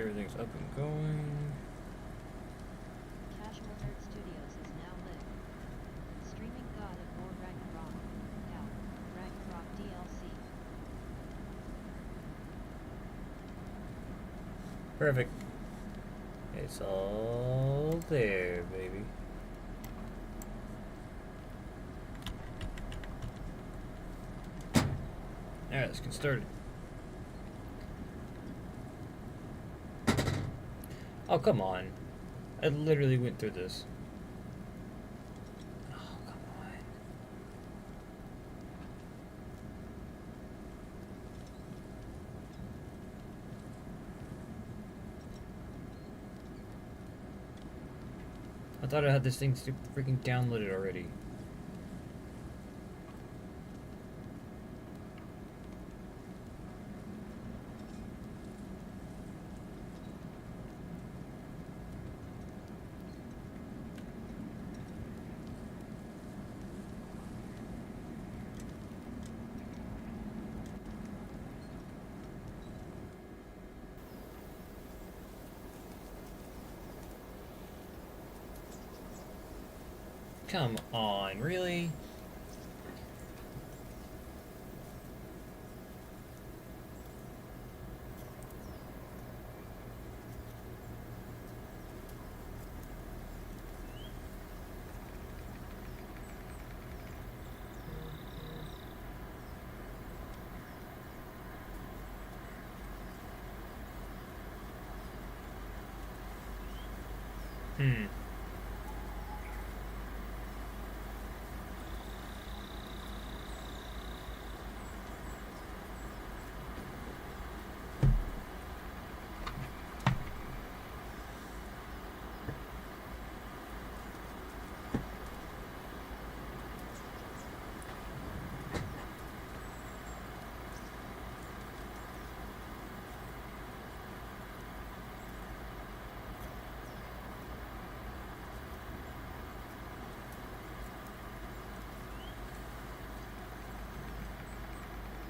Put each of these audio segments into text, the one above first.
sure everything's up and going. Casual Nerd Studios is now lit. Streaming God of War Ragnarok, GOW, Ragnarok DLC. Perfect. It's all there, baby. Alright, let's get started. Oh, come on. I literally went through this. Oh, come on. I thought I had this thing freaking downloaded already. Come on, really? Hmm.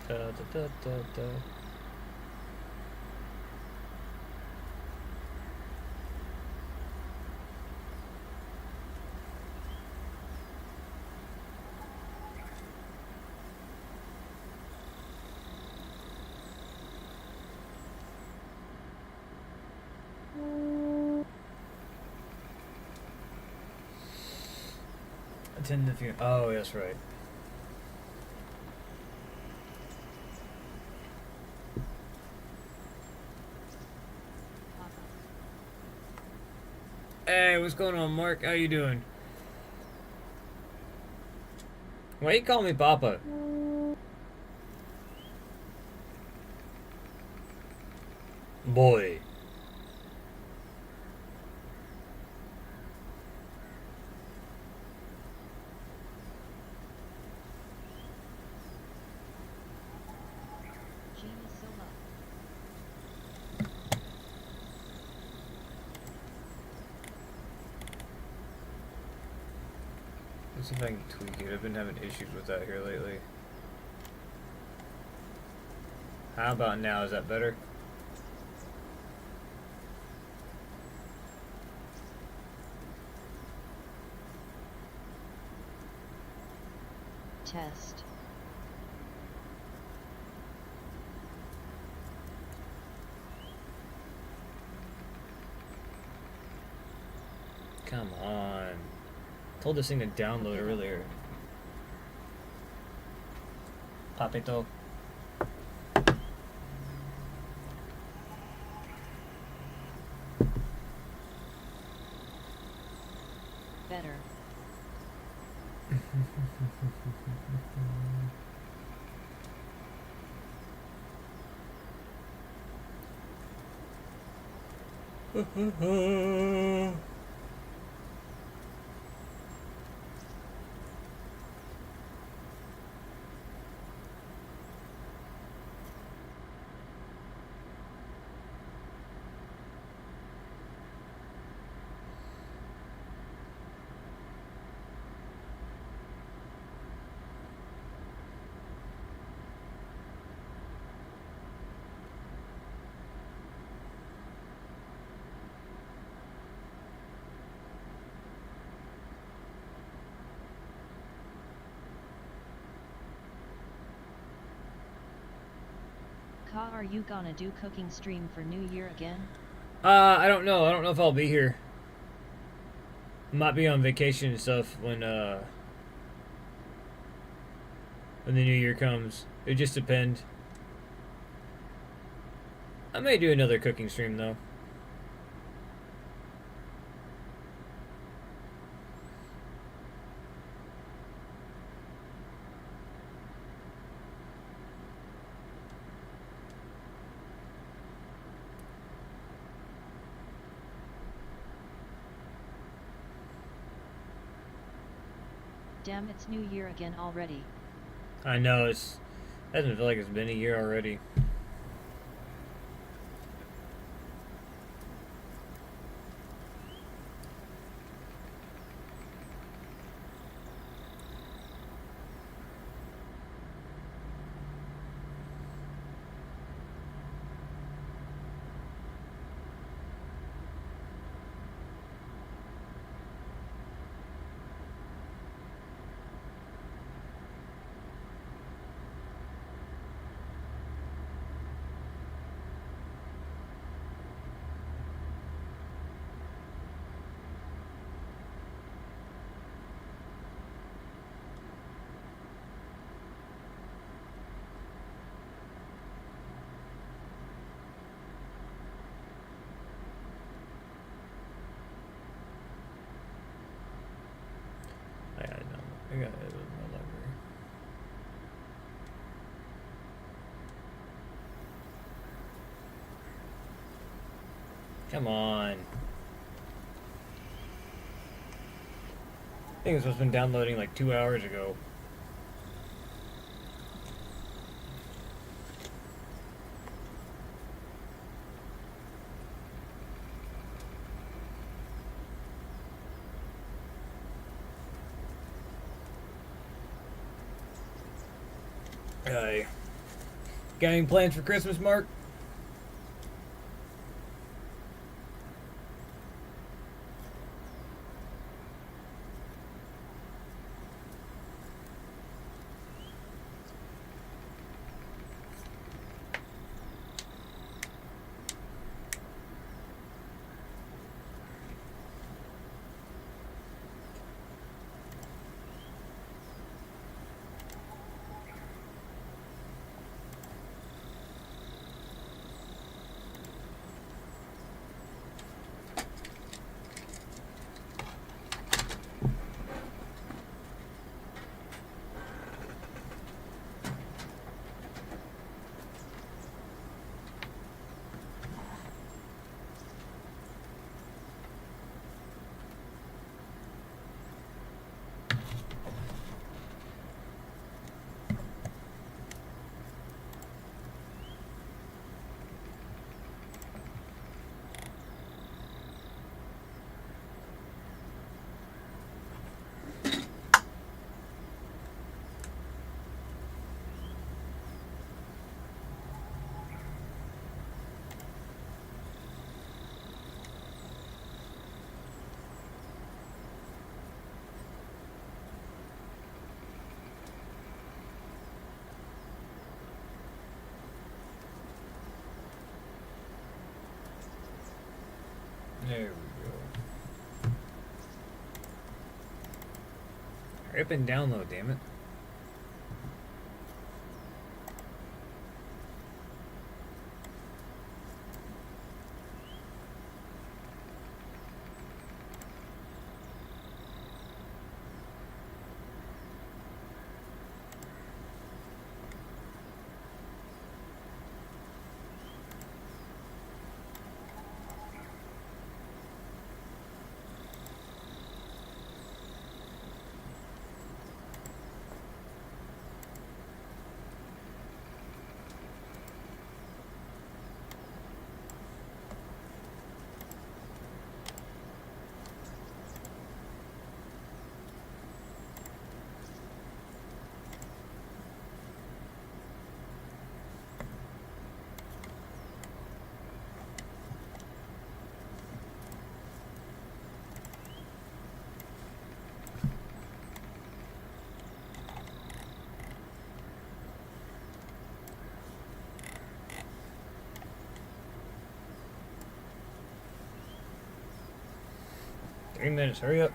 Da, da, da, da, da. Attend the funeral. Oh, that's right. Hey, what's going on, Mark? How you doing? Why you call me Papa? Boy. Gene is so low. Let's see if I can tweak it. I've been having issues with that here lately. How about now? Is that better? Test. Come on. Told this thing to download earlier. Papito. Better. Ka, are you gonna do cooking stream for New Year again? I don't know. I don't know if I'll be here. Might be on vacation and stuff when the new year comes. It just depends. I may do another cooking stream though. Damn, it's New Year again already. I know doesn't feel like it's been a year already. I got it in my library. Come on. I think this was been downloading like 2 hours ago. Got any plans for Christmas, Mark? There we go. Hurry up and download, damn it. 3 minutes, hurry up.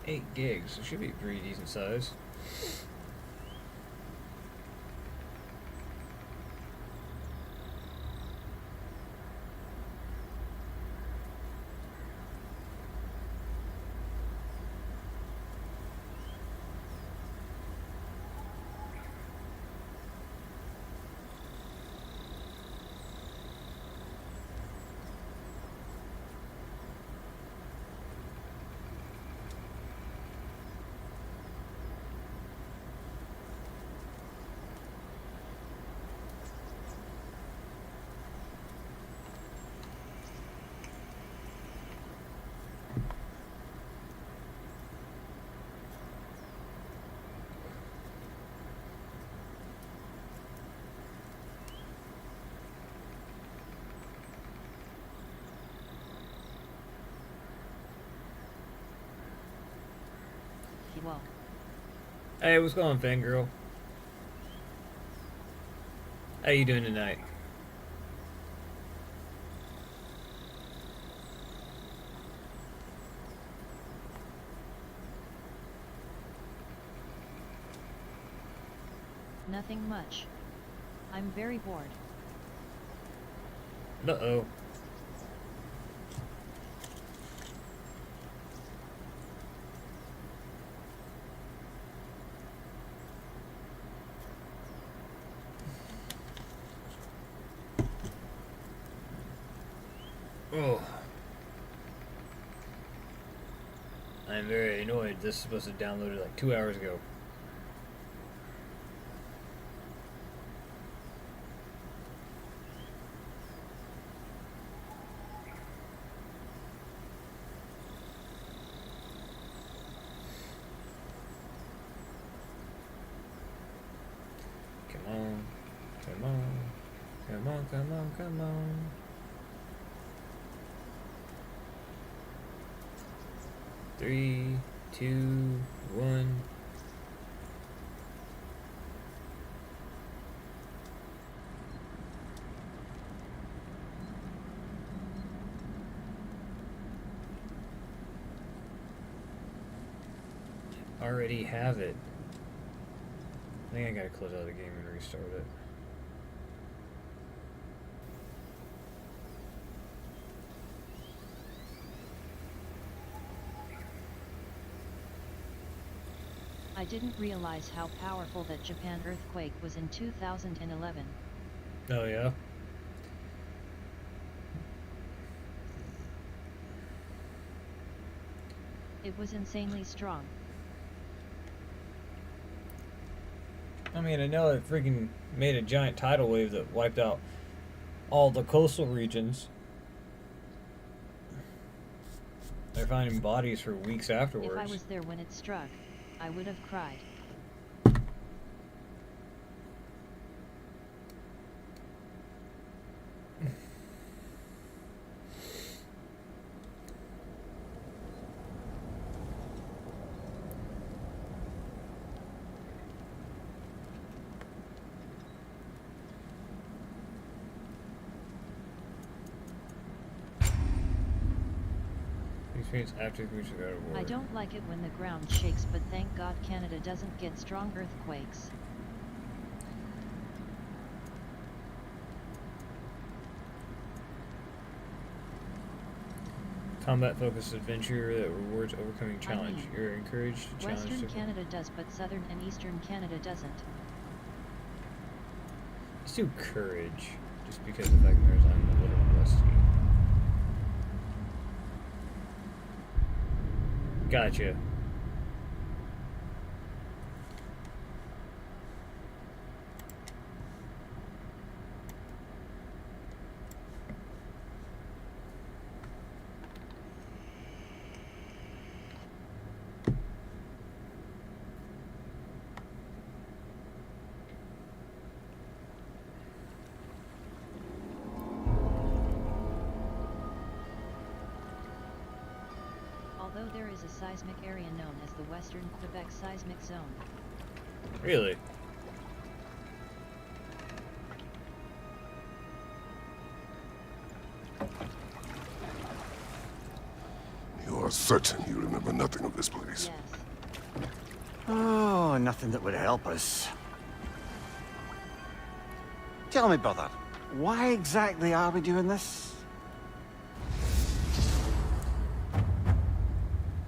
Eight gigs, it should be pretty decent size. Whoa. Hey, what's going on, fangirl? How you doing tonight? Nothing much. I'm very bored. Uh-oh. Oh. I'm very annoyed. This is supposed to download it like 2 hours ago. Come on. Come on. Come on, come on, come on. Three, two, one. Already have it. I think I gotta close out the game and restart it. I didn't realize how powerful that Japan earthquake was in 2011. Oh yeah? It was insanely strong. I mean, I know it freaking made a giant tidal wave that wiped out all the coastal regions. They're finding bodies for weeks afterwards. If I was there when it struck, I would have cried. Experience after we should go to war. I don't like it when the ground shakes, but thank God Canada doesn't get strong earthquakes. Combat-focused adventure that rewards overcoming challenge. I mean, You're encouraged to challenge. Western Canada does, but Southern and Eastern Canada doesn't. Let's do courage, just because of the fact that I'm a little rusty. Gotcha. is a seismic area known as the Western Quebec Seismic Zone. Really? You are certain you remember nothing of this place? Yes. Oh, nothing that would help us. Tell me, brother, why exactly are we doing this?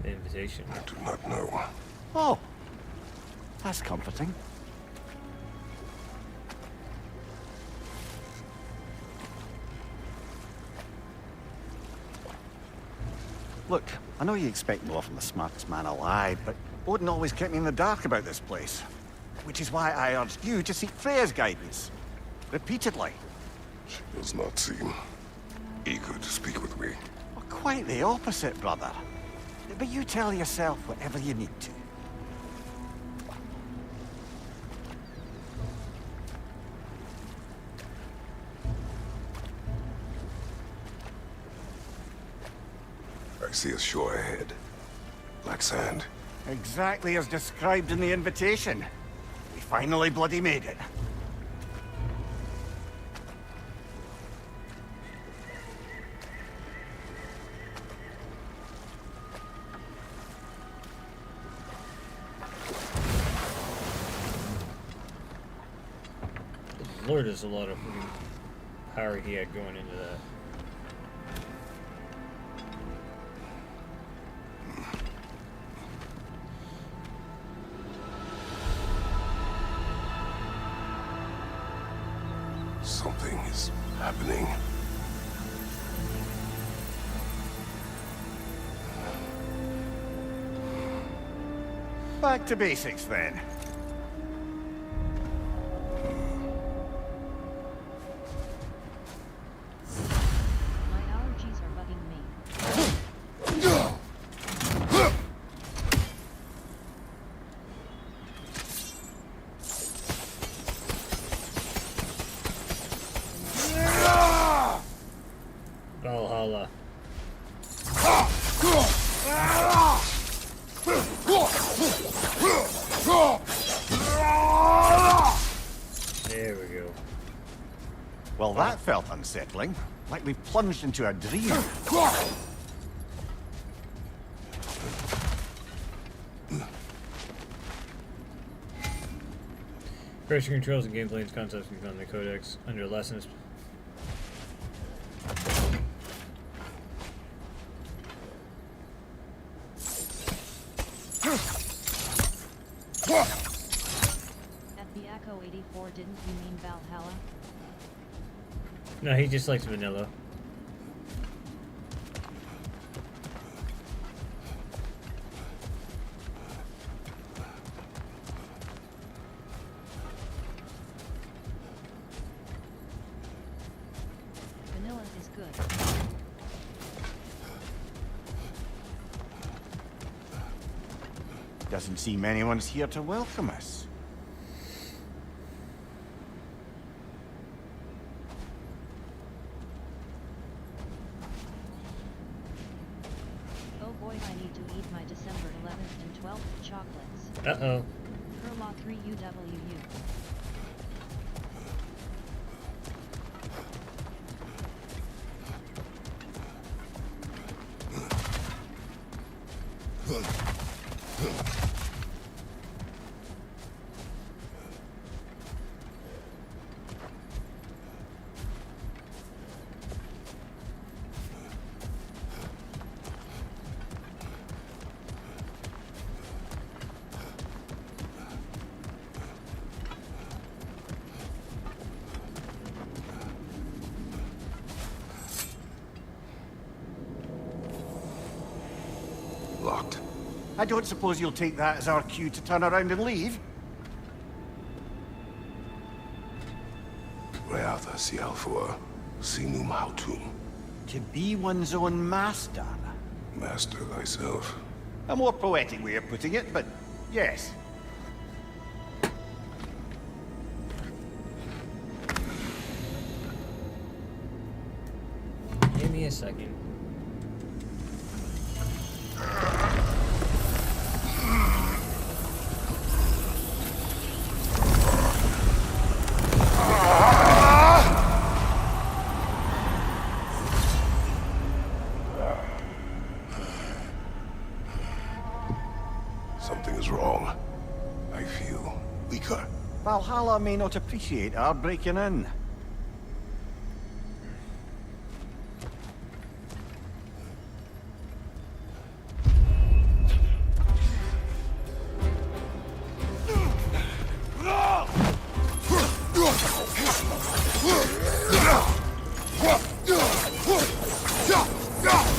The invitation. I do not know. Oh, that's comforting. Look, I know you expect more from the smartest man alive, but Odin always kept me in the dark about this place. Which is why I urged you to seek Freya's guidance. Repeatedly. She does not seem eager to speak with me. Well, quite the opposite, brother. But you tell yourself whatever you need to. I see a shore ahead. Black sand. Exactly as described in the invitation. We finally bloody made it. Lord, there's a lot of freaking power he had going into that. Something is happening. Back to basics then. My allergies are bugging me. Valhalla. There we go. Well, that felt unsettling. Like we plunged into a dream. Pressure controls and gameplay and concepts can be found in the codex under lessons. At the Echo 84, didn't you mean Valhalla? No, he just likes vanilla. Vanilla is good. Doesn't seem anyone's here to welcome us. Oh boy, I need to eat my December 11th and 12th chocolates. Uh-oh. Curlaw 3 UWU. Locked. I don't suppose you'll take that as our cue to turn around and leave? Reatha Sialfua, Sinum Hautum. To be one's own master. Master thyself. A more poetic way of putting it, but yes. Give me a second. was wrong. I feel weaker. Valhalla may not appreciate our breaking in.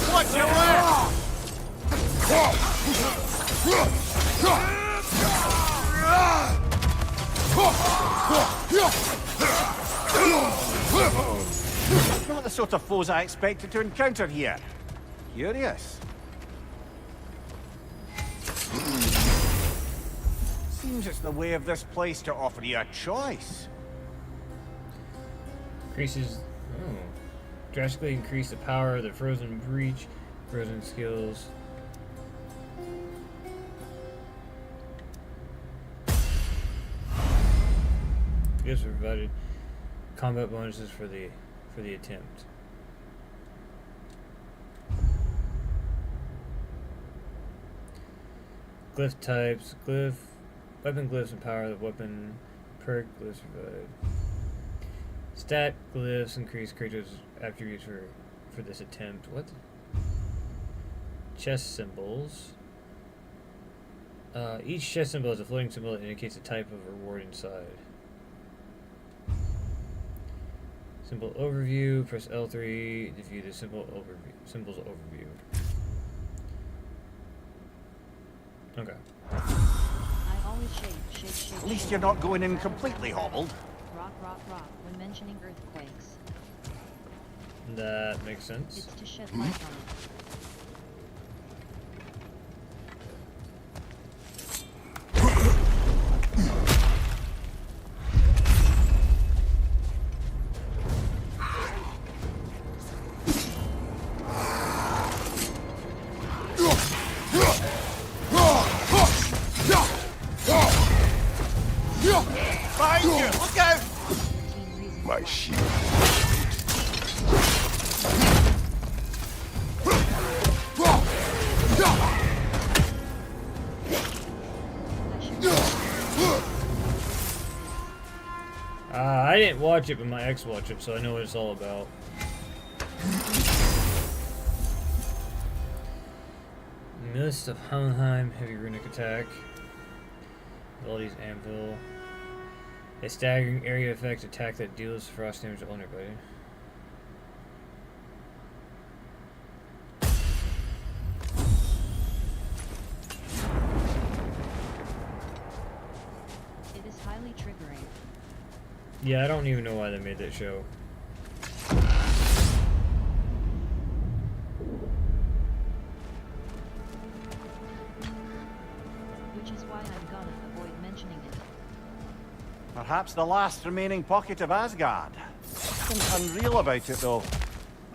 Watch your left! Not the sort of foes I expected to encounter here. Curious. Seems it's the way of this place to offer you a choice. Increases. Oh. Drastically increase the power of the frozen breach. Frozen skills. Gifts are provided. Combat bonuses for the attempt. Glyph types. Glyph. Weapon glyphs empower the weapon. Perk glyphs provide. Stat glyphs increase creatures' attributes for this attempt. What? Chest symbols. Each chest symbol is a floating symbol that indicates a type of reward inside. Symbol overview. Press L3 to view the symbol's overview. Okay. I always shake. At least you're not going in completely hobbled. Rock, when mentioning earthquakes. That makes sense. It's to shed light on it. Behind you! Look out! My shield. I didn't watch it, but my ex watched it, so I know what it's all about. Mist of Helheim, heavy runic attack. Abilities Anvil. A staggering area effect attack that deals frost damage to everybody. It is highly triggering. Yeah, I don't even know why they made that show. Which is why I'm gonna avoid mentioning it. Perhaps the last remaining pocket of Asgard. Something unreal about it, though.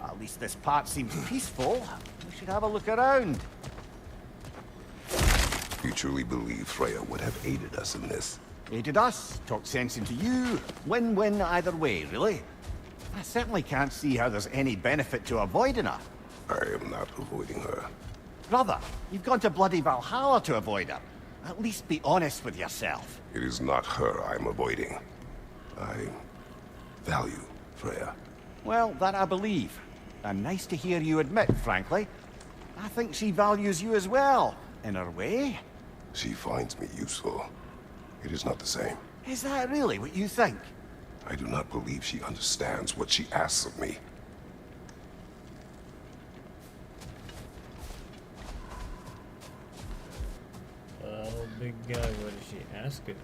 At least this part seems peaceful. We should have a look around. You truly believe Freya would have aided us in this? Aided us, talked sense into you. Win-win either way, really. I certainly can't see how there's any benefit to avoiding her. I am not avoiding her. Brother, you've gone to bloody Valhalla to avoid her. At least be honest with yourself. It is not her I'm avoiding. I value Freya. Well, that I believe. And nice to hear you admit, frankly. I think she values you as well, in her way. She finds me useful. It is not the same. Is that really what you think? I do not believe she understands what she asks of me. Well, big guy, what did she ask of you?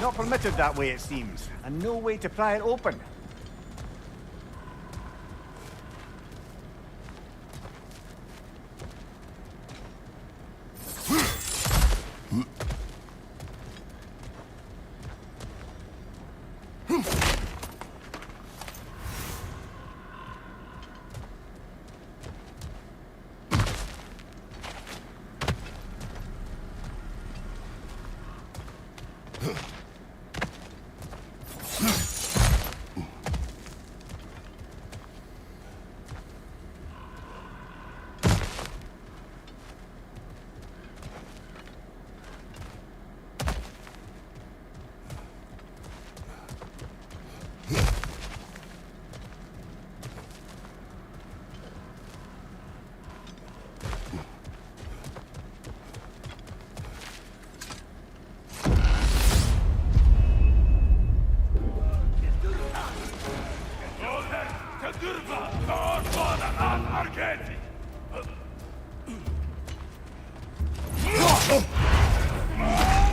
Not permitted that way, it seems, and no way to pry it open.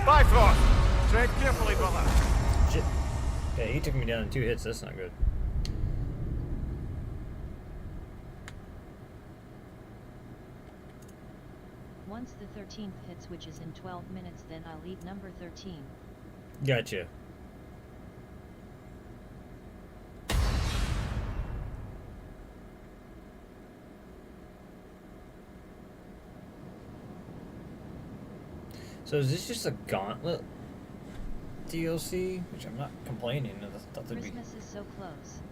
Bifrost! Tread carefully, brother. Shit. Yeah, he took me down in 2 hits. That's not good. Once the 13th hits, which is in 12 minutes, then I'll eat number 13. Gotcha. So is this just a gauntlet DLC? Which I'm not complaining. I thought there'd be... Christmas is so close.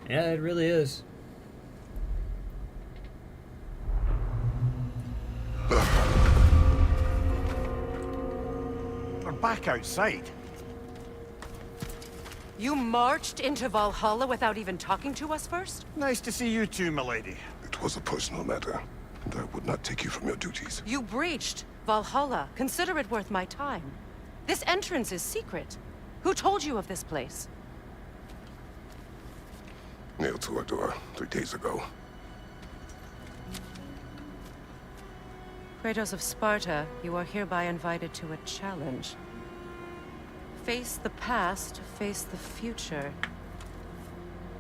Yeah, it really is. We're back outside. You marched into Valhalla without even talking to us first? Nice to see you too, milady. It was a personal matter, and I would not take you from your duties. You breached Valhalla. Consider it worth my time. This entrance is secret. Who told you of this place? Nailed to our door 3 days ago. Kratos of Sparta, you are hereby invited to a challenge. Face the past, face the future.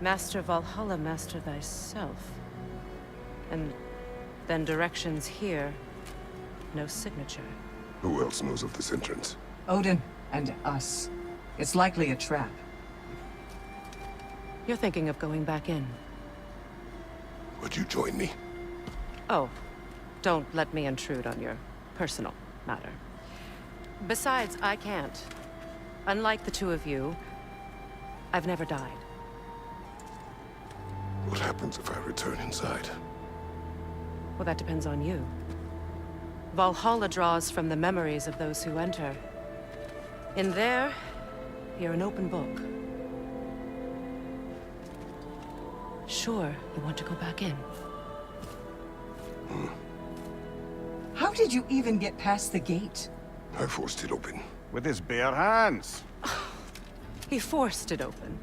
Master Valhalla, master thyself. And then directions here. No signature. Who else knows of this entrance? Odin and us. It's likely a trap. You're thinking of going back in. Would you join me? Oh, don't let me intrude on your personal matter. Besides, I can't. Unlike the two of you, I've never died. What happens if I return inside? Well, that depends on you. Valhalla draws from the memories of those who enter. In there, you're an open book. Sure, you want to go back in. How did you even get past the gate? I forced it open. With his bare hands. He forced it open.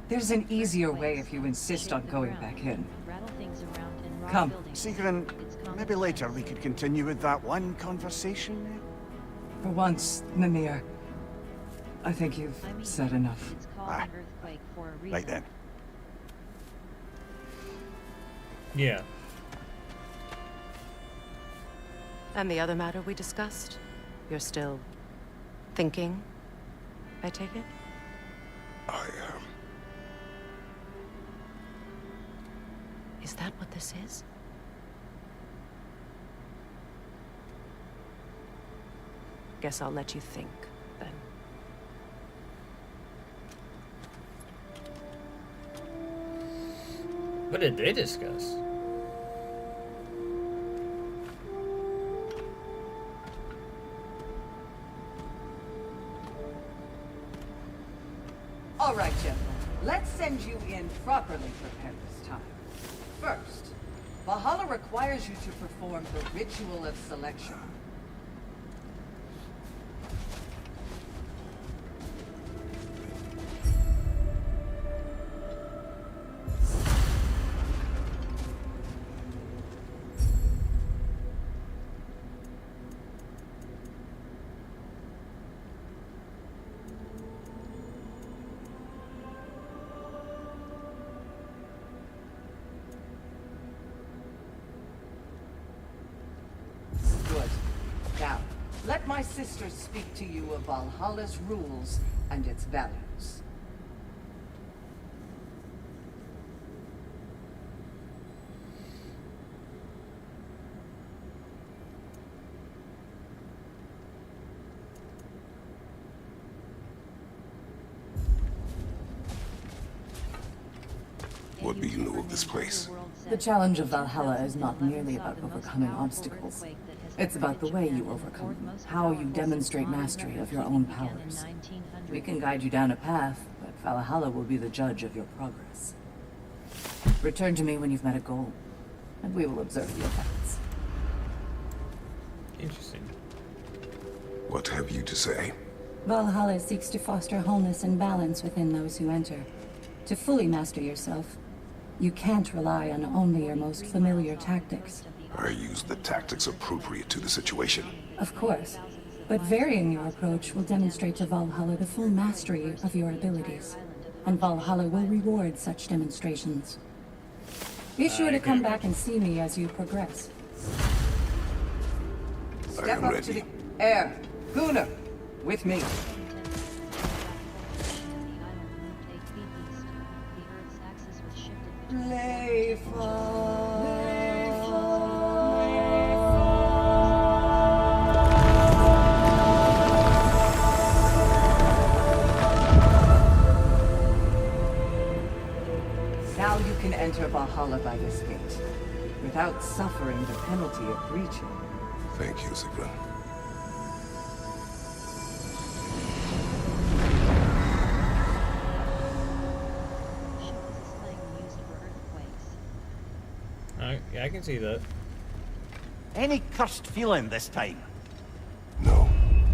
There's an easier way if you insist on going back in. Rattle things around and rob Come, buildings. Sigrun, It's common maybe later sense. we could continue with that one conversation. For once, Mimir, I think I you've mean, said enough. It's called Ah. an earthquake for a reason. Right then. Yeah. And the other matter we discussed? You're still thinking, I take it? I Is that what this is? Guess I'll let you think, then. What did they discuss? All right, gentlemen. Let's send you in properly prepared this time. First, Valhalla requires you to perform the ritual of selection. Good. Now, let my sister speak to you of Valhalla's rules and its values. What do you know of this place? The challenge of Valhalla is not merely about overcoming obstacles. It's about the way you overcome them, how you demonstrate mastery of your own powers. We can guide you down a path, but Valhalla will be the judge of your progress. Return to me when you've met a goal, and we will observe the effects. Interesting. What have you to say? Valhalla seeks to foster wholeness and balance within those who enter. To fully master yourself, You can't rely on only your most familiar tactics. I use the tactics appropriate to the situation. Of course, but varying your approach will demonstrate to Valhalla the full mastery of your abilities, and Valhalla will reward such demonstrations. Be sure to come back and see me as you progress. Step am up ready. to the air. Gunnar, with me. Now you can enter Valhalla by this gate, without suffering the penalty of breaching. Thank you, Sigrun. Ship is a slang used for earthquakes. Yeah, I can see that. Any cursed feeling this time? No,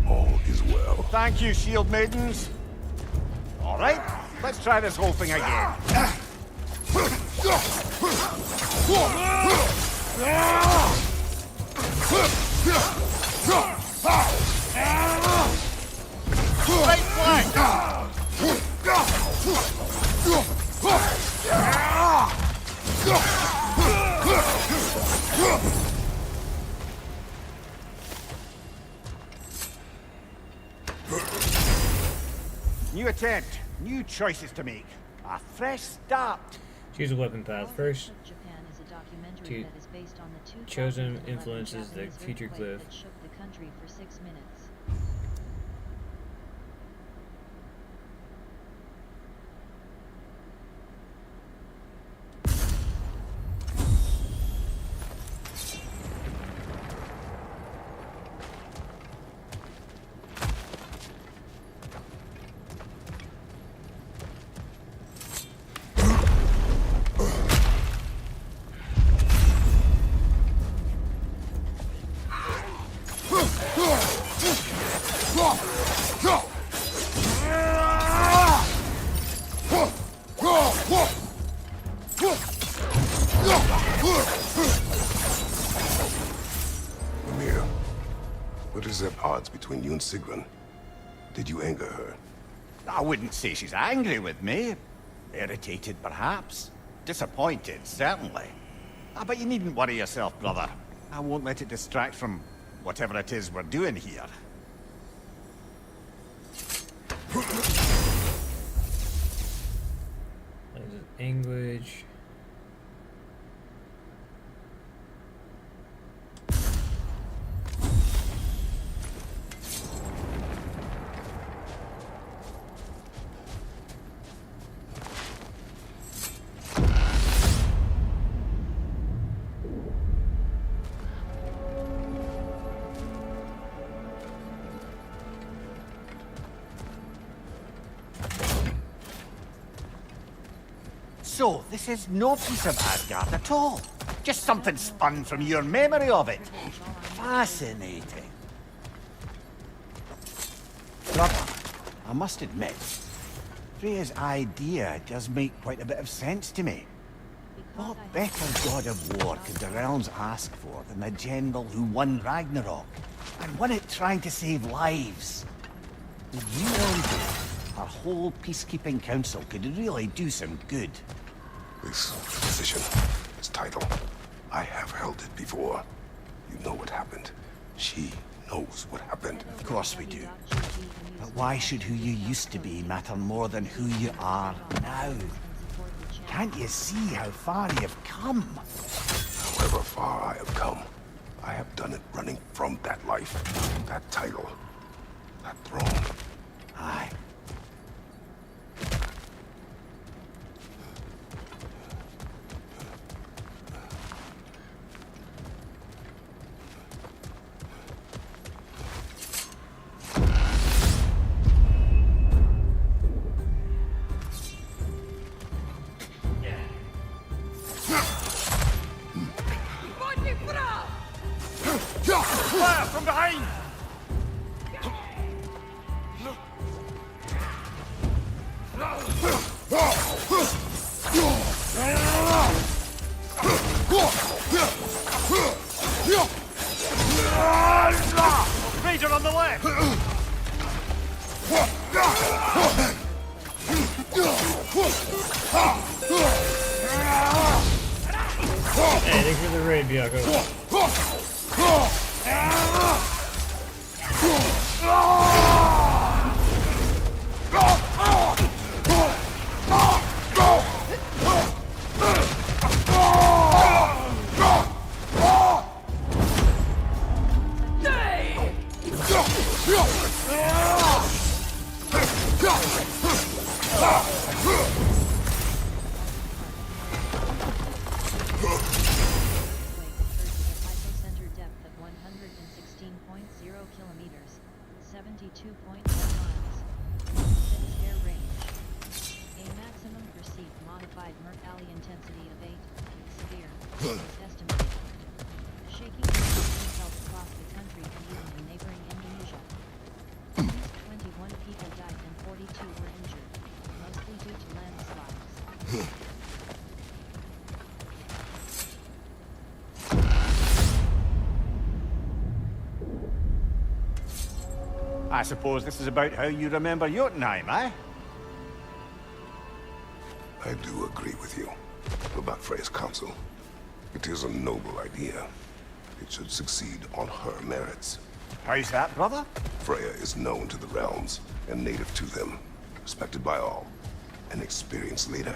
all is well. Thank you, shield maidens. All right, let's try this whole thing again. Right flank! New attempt, new choices to make. A fresh start. Choose a weapon path. First, Japan is a documentary to- that is based on the 2011 chosen influences the Japanese future earthquake glyph. that shook the country for 6 minutes. Amir, what is at odds between you and Sigrun? Did you anger her? I wouldn't say she's angry with me. Irritated, perhaps. Disappointed, certainly. But you needn't worry yourself, brother. I won't let it distract from whatever it is we're doing here. Language. So, this is no piece of Asgard at all. Just something spun from your memory of it. Fascinating. Brother, I must admit, Freya's idea does make quite a bit of sense to me. What better god of war could the realms ask for than the general who won Ragnarok, and won it trying to save lives? With you on board, our whole peacekeeping council could really do some good. This position, this title, I have held it before. You know what happened. She knows what happened. Of course we do. But why should who you used to be matter more than who you are now? Can't you see how far you've come? However far I have come, I have done it running from that life, that title, that throne. Aye. Fire from behind! Raider on the left! Hey, thanks for the raid, Bianco. Hypocenter depth of 116.0 kilometers, 72.1 miles. 6 air range. A maximum perceived modified mercalli intensity of 8, severe, is estimated. Shaking conditions felt across the country and even in neighboring Indonesia. At least 21 people died and 42 were injured, mostly due to landslides. I suppose this is about how you remember Jotunheim, eh? I do agree with you about Freya's counsel. It is a noble idea. It should succeed on her merits. How's that, brother? Freya is known to the realms and native to them, respected by all, an experienced leader.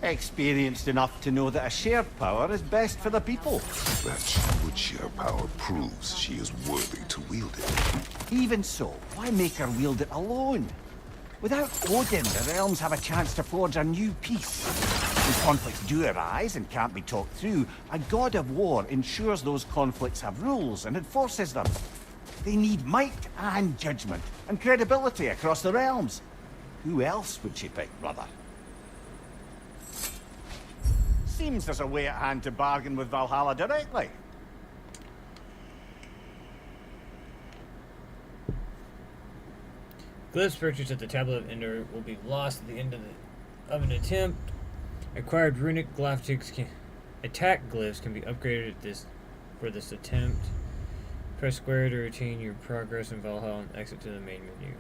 Experienced enough to know that a shared power is best for the people. That she would share power proves she is worthy to wield it. Even so, why make her wield it alone? Without Odin, the realms have a chance to forge a new peace. When conflicts do arise and can't be talked through, a god of war ensures those conflicts have rules and enforces them. They need might and judgment and credibility across the realms. Who else would she pick, brother? Seems there's a way at hand to bargain with Valhalla directly. Glyphs purchased at the Tablet of Endor will be lost at the end of an attempt. Acquired runic attack glyphs can be upgraded for this attempt. Press square to retain your progress in Valhalla and exit to the main menu.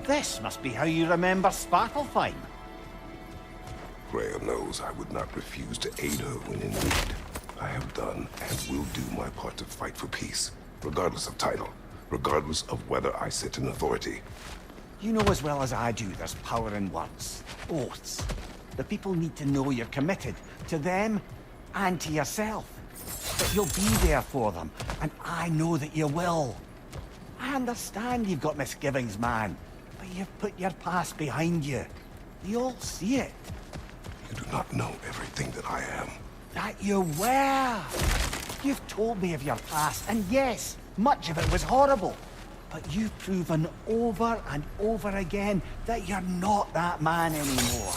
This must be how you remember Sparklefine. Freya knows I would not refuse to aid her when in need. I have done and will do my part to fight for peace, regardless of title, regardless of whether I sit in authority. You know as well as I do there's power in words, oaths. The people need to know you're committed, to them and to yourself. That you'll be there for them, and I know that you will. I understand you've got misgivings, man, but you've put your past behind you. They all see it. You do not know everything that I am. That you were. You've told me of your past, and yes, much of it was horrible. But you've proven over and over again that you're not that man anymore.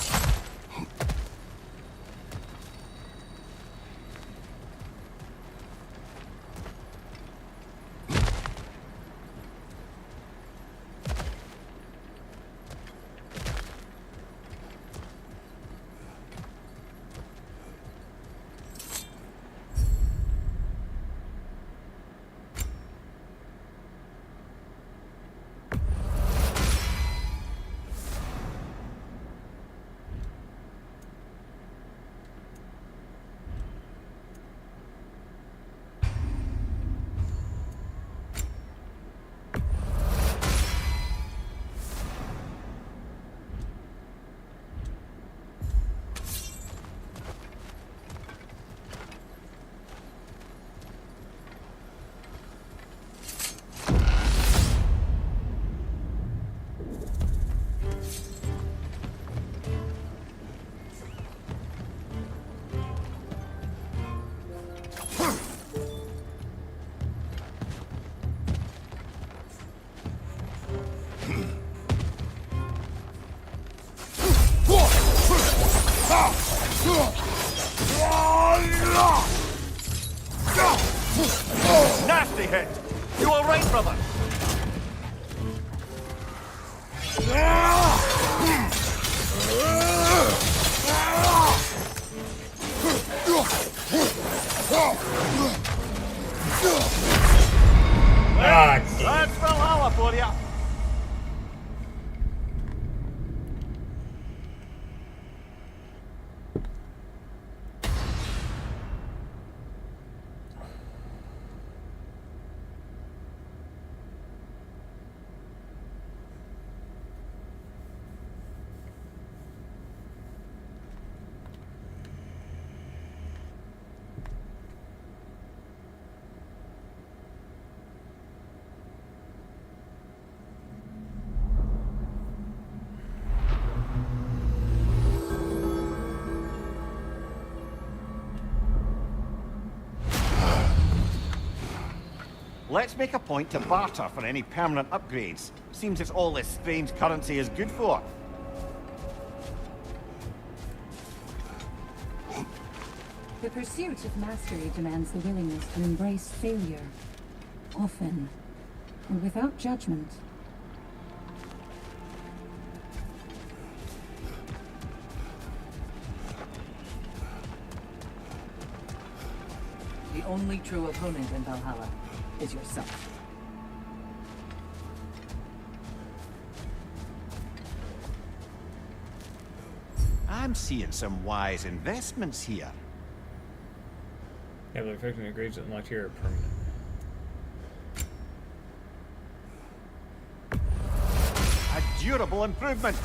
Nasty hit! You all right, brother? Ah, That's Valhalla for ya! Let's make a point to barter for any permanent upgrades. Seems it's all this strange currency is good for. The pursuit of mastery demands the willingness to embrace failure, often, and without judgment. The only true opponent in Valhalla is yourself. I'm seeing some wise investments here. Yeah, but affecting the grades unlocked here are permanent. A durable improvement.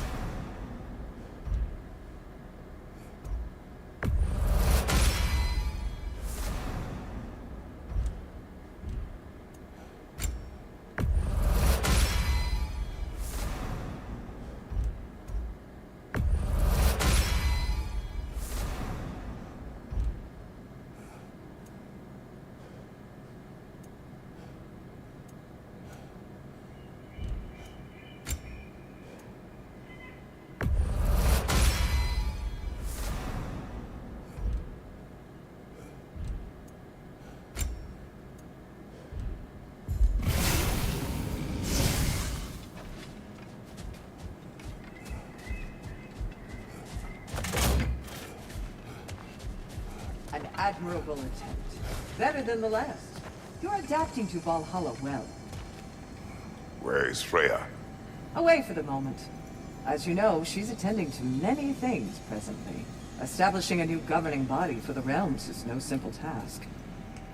An admirable attempt. Better than the last. You're adapting to Valhalla well. Where is Freya? away for the moment. As you know, she's attending to many things presently. Establishing a new governing body for the realms is no simple task.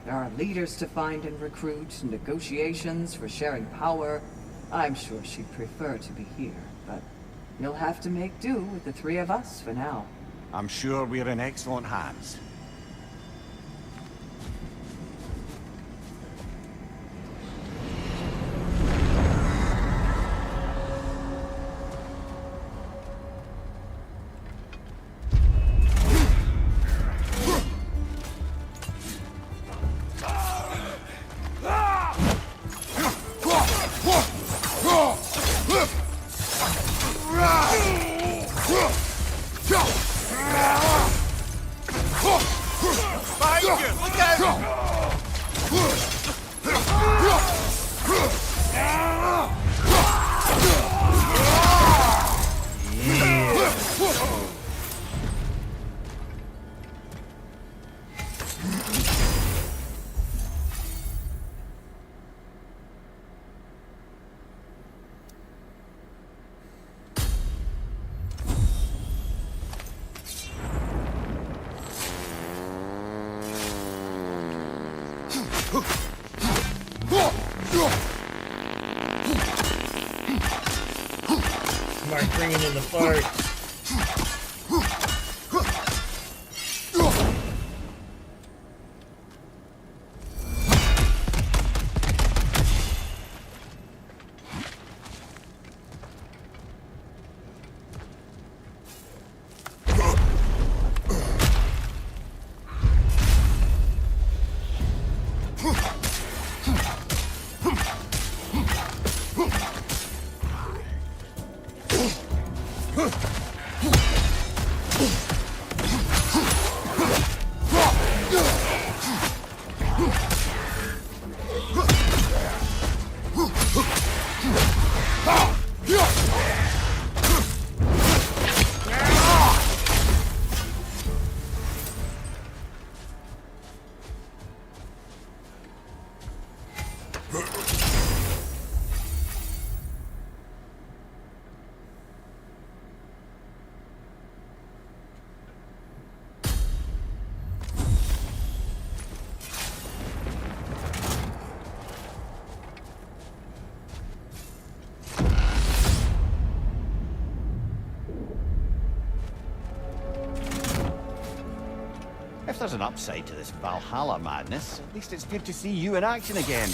There are leaders to find and recruit, negotiations for sharing power. I'm sure she'd prefer to be here, but you'll have to make do with the three of us for now. I'm sure we're in excellent hands. Mark bringing in the fart. If there's an upside to this Valhalla madness, at least it's good to see you in action again.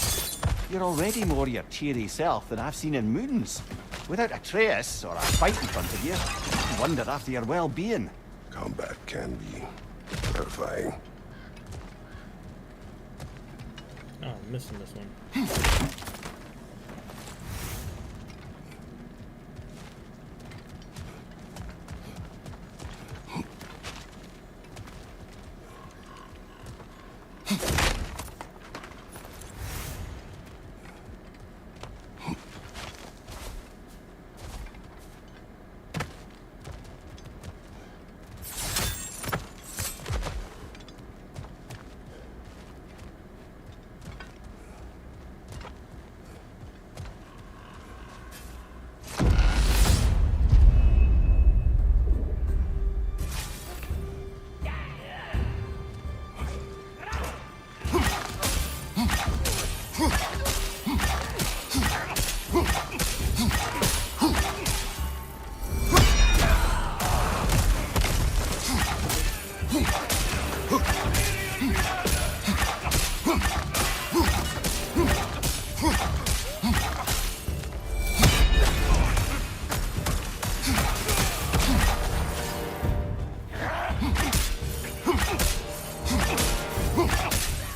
You're already more your cheery self than I've seen in moons. Without Atreus or a fight in front of you, I wonder after your well-being. Combat can be terrifying. Oh, I'm missing this one.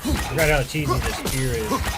I forgot how cheesy this spear is.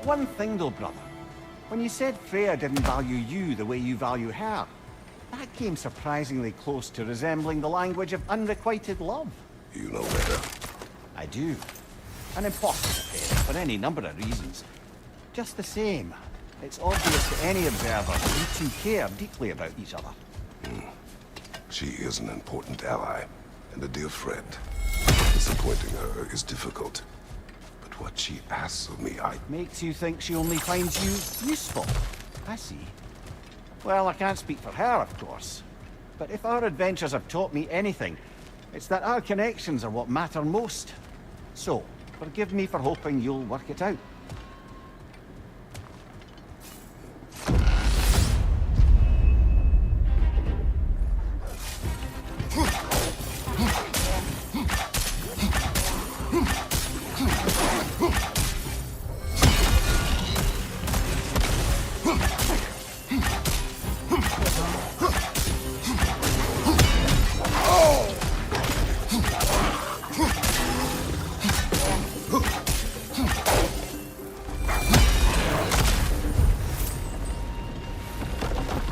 One thing though, brother. When you said Freya didn't value you the way you value her, that came surprisingly close to resembling the language of unrequited love. You know better. I do. An impossible affair for any number of reasons. Just the same, it's obvious to any observer that you two care deeply about each other. She is an important ally and a dear friend. Disappointing her is difficult. But what she asks of me, Makes you think she only finds you useful. I see. Well, I can't speak for her, of course. But if our adventures have taught me anything, it's that our connections are what matter most. So, forgive me for hoping you'll work it out.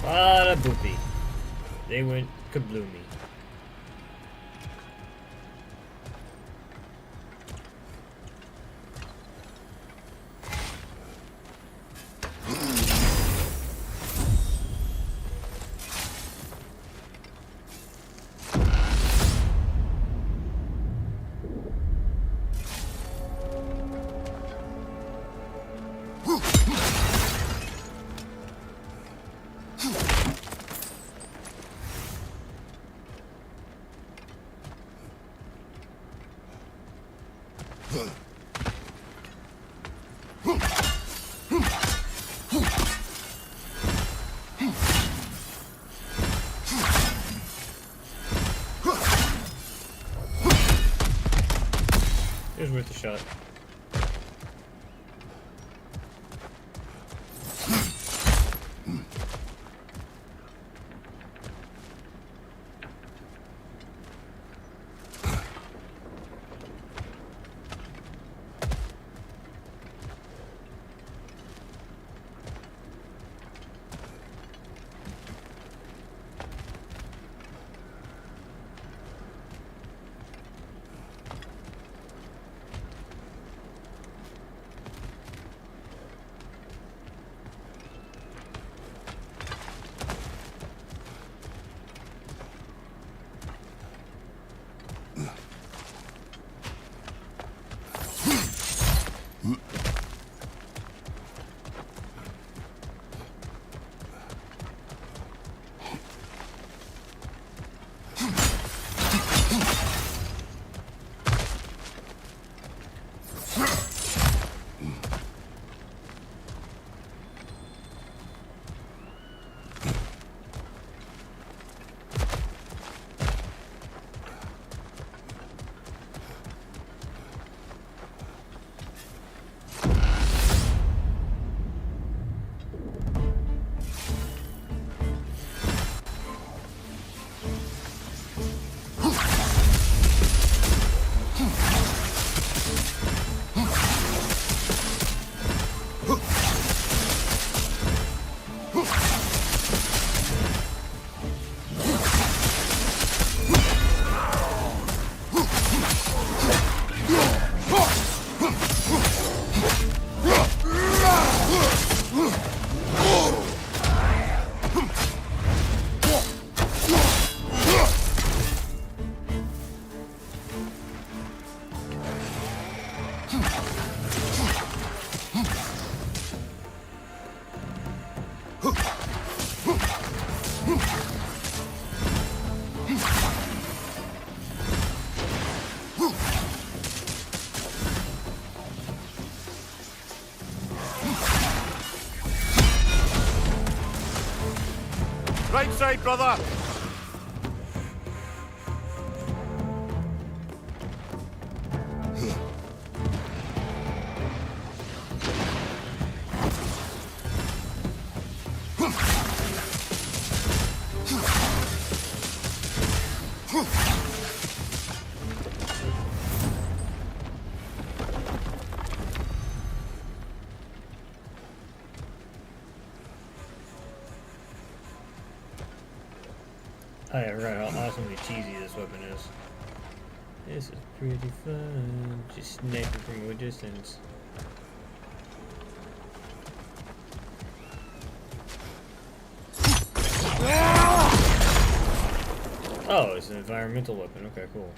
Bada boopy. They went kabloomy. It was worth a shot. outside, brother! Oh yeah, right, how awesomely cheesy this weapon is. This is pretty fun. Just sniping from a distance. Oh, it's an environmental weapon. Okay, cool.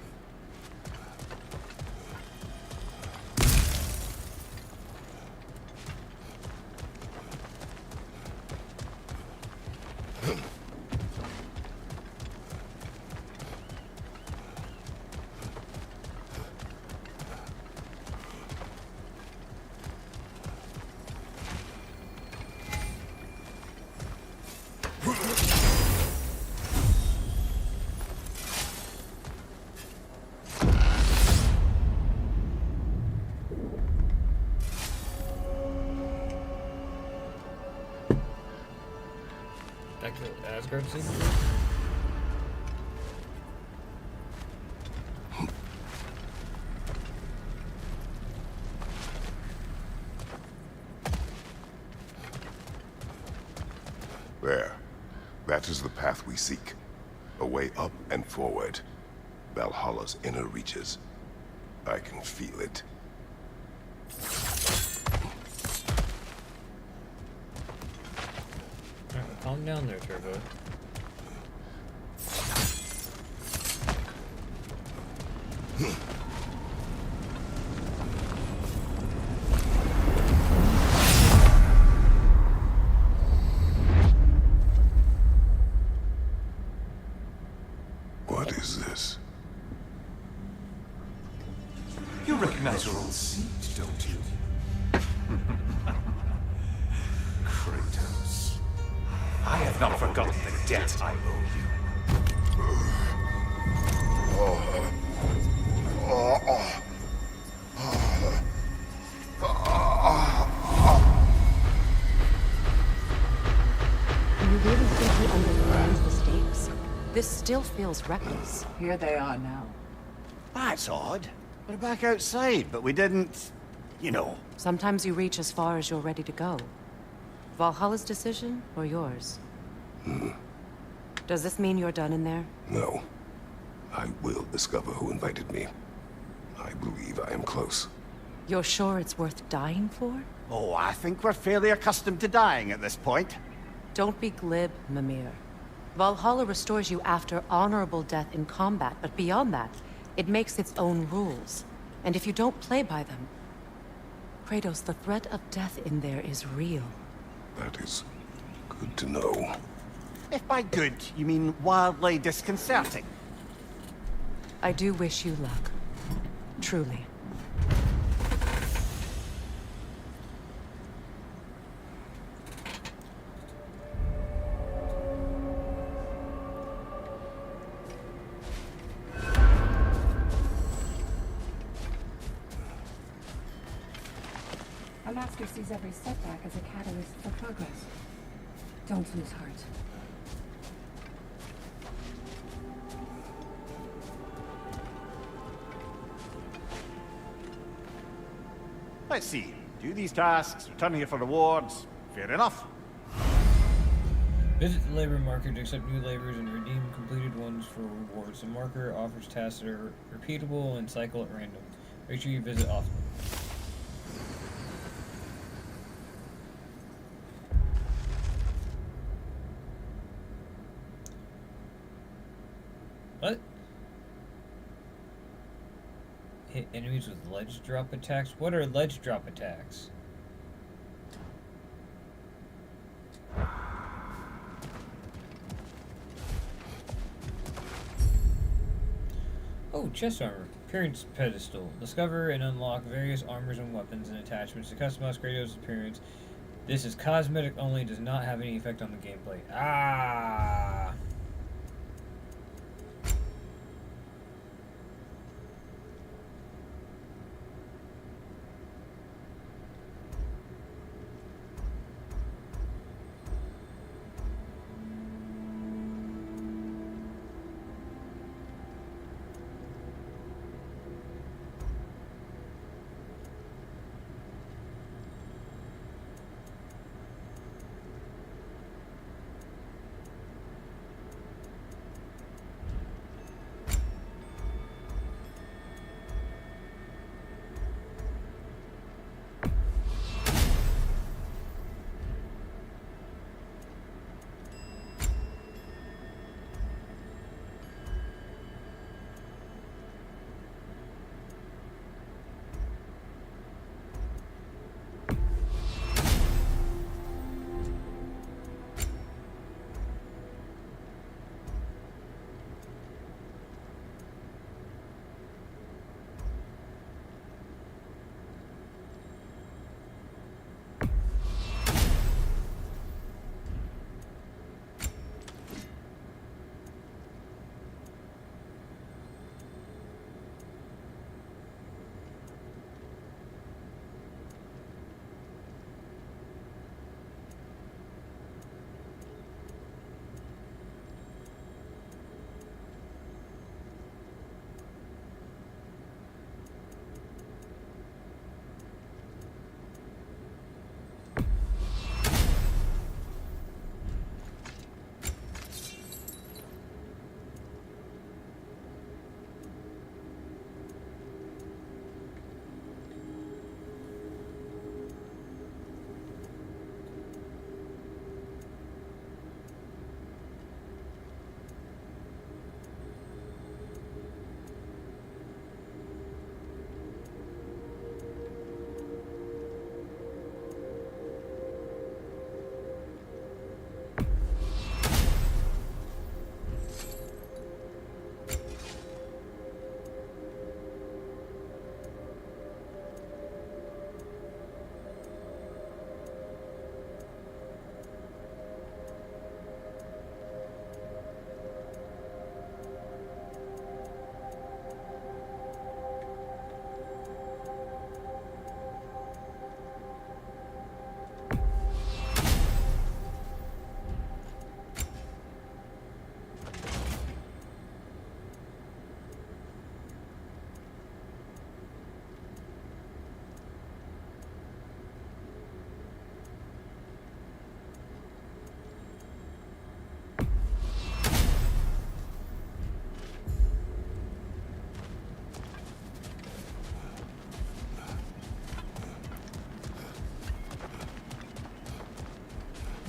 Back to Asgard scene. There. That is the path we seek. A way up and forward. Valhalla's inner reaches. I can feel it. Alright, calm down there, Turbo. What is this? You recognize your old seat, don't you? Kratos. I have not forgotten the debt I owe you. Do you really think he understands the stakes? This still feels reckless. Here they are now. That's odd. We're back outside, but we didn't... you know. Sometimes you reach as far as you're ready to go. Valhalla's decision, or yours? Does this mean you're done in there? No. I will discover who invited me. I believe I am close. You're sure it's worth dying for? Oh, I think we're fairly accustomed to dying at this point. Don't be glib, Mimir. Valhalla restores you after honorable death in combat, but beyond that, it makes its own rules. And if you don't play by them... Kratos, the threat of death in there is real. That is good to know. If by good, you mean wildly disconcerting. I do wish you luck. Truly. A master sees every setback as a catalyst for progress. Don't lose heart. Let's see. Do these tasks, return here for rewards. Fair enough. Visit the labor marker to accept new labors and redeem completed ones for rewards. The marker offers tasks that are repeatable and cycle at random. Make sure you visit often. What? Hit enemies with ledge drop attacks? What are ledge drop attacks? Oh, chest armor. Appearance pedestal. Discover and unlock various armors and weapons and attachments to customize Kratos' appearance This is cosmetic only, does not have any effect on the gameplay. Ah!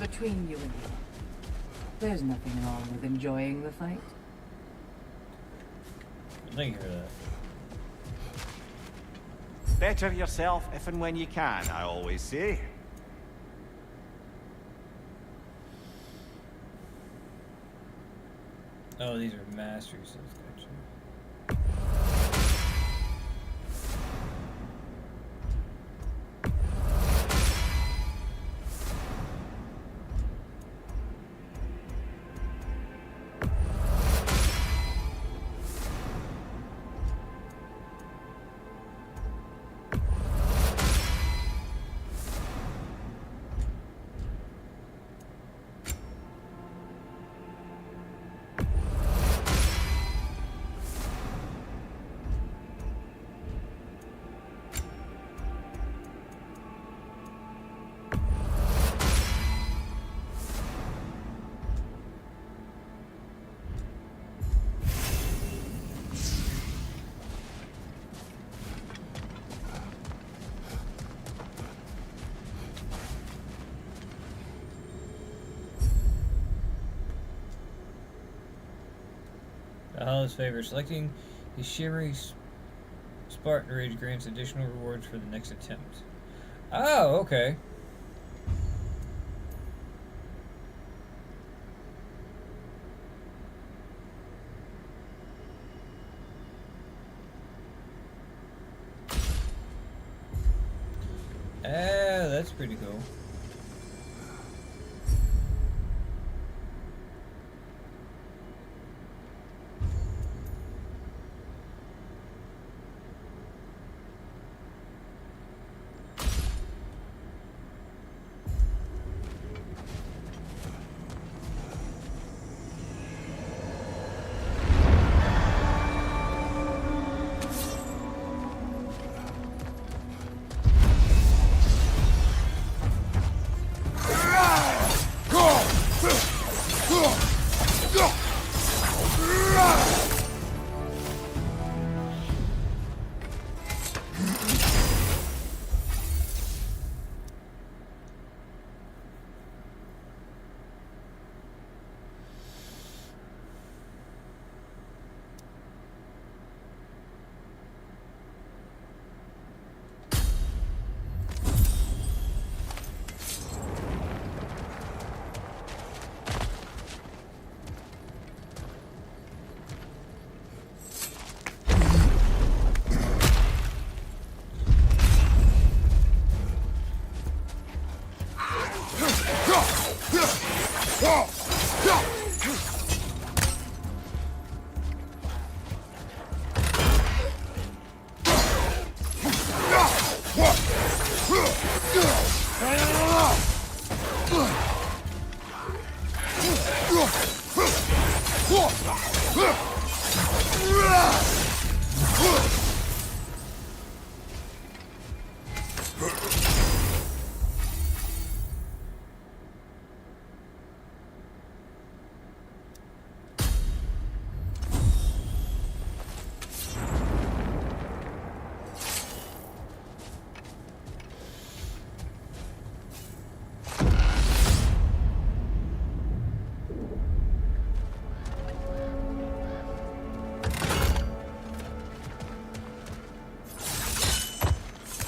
Between you and me, there's nothing wrong with enjoying the fight. Thank you for that. Better yourself if and when you can, I always say. Oh, these are mastery skills, gotcha. Valhalla's favor. Selecting the shimmery Spartan Ridge grants additional rewards for the next attempt. Oh, okay. That's pretty cool.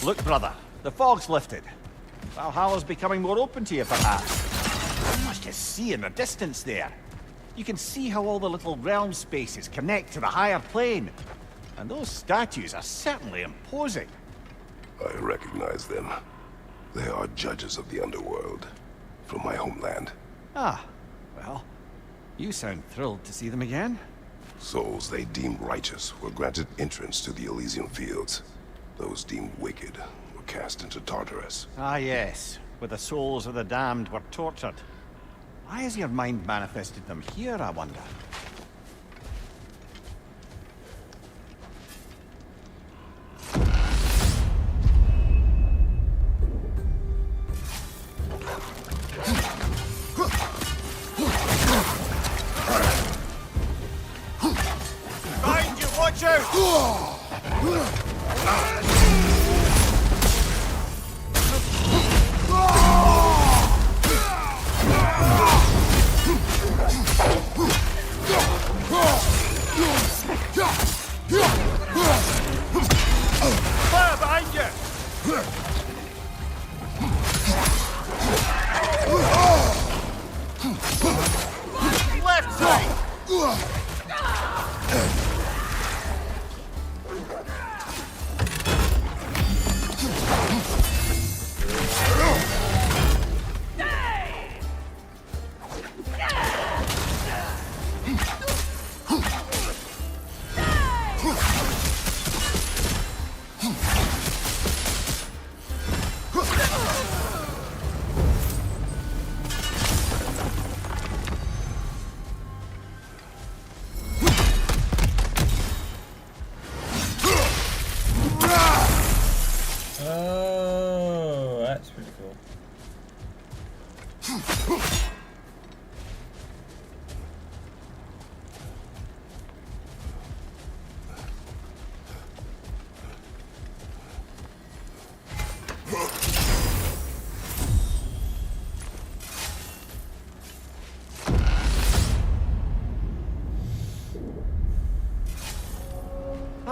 Look, brother, the fog's lifted. Valhalla's becoming more open to you, perhaps. So much to see in the distance there. You can see how all the little realm spaces connect to the higher plane. And those statues are certainly imposing. I recognize them. They are judges of the underworld, from my homeland. Ah, well, you sound thrilled to see them again. Souls they deemed righteous were granted entrance to the Elysian fields. Those deemed wicked were cast into Tartarus. Ah, yes, where the souls of the damned were tortured. Why has your mind manifested them here, I wonder? Behind you, watch out! Fire behind you! Left side! Oh, that's pretty cool.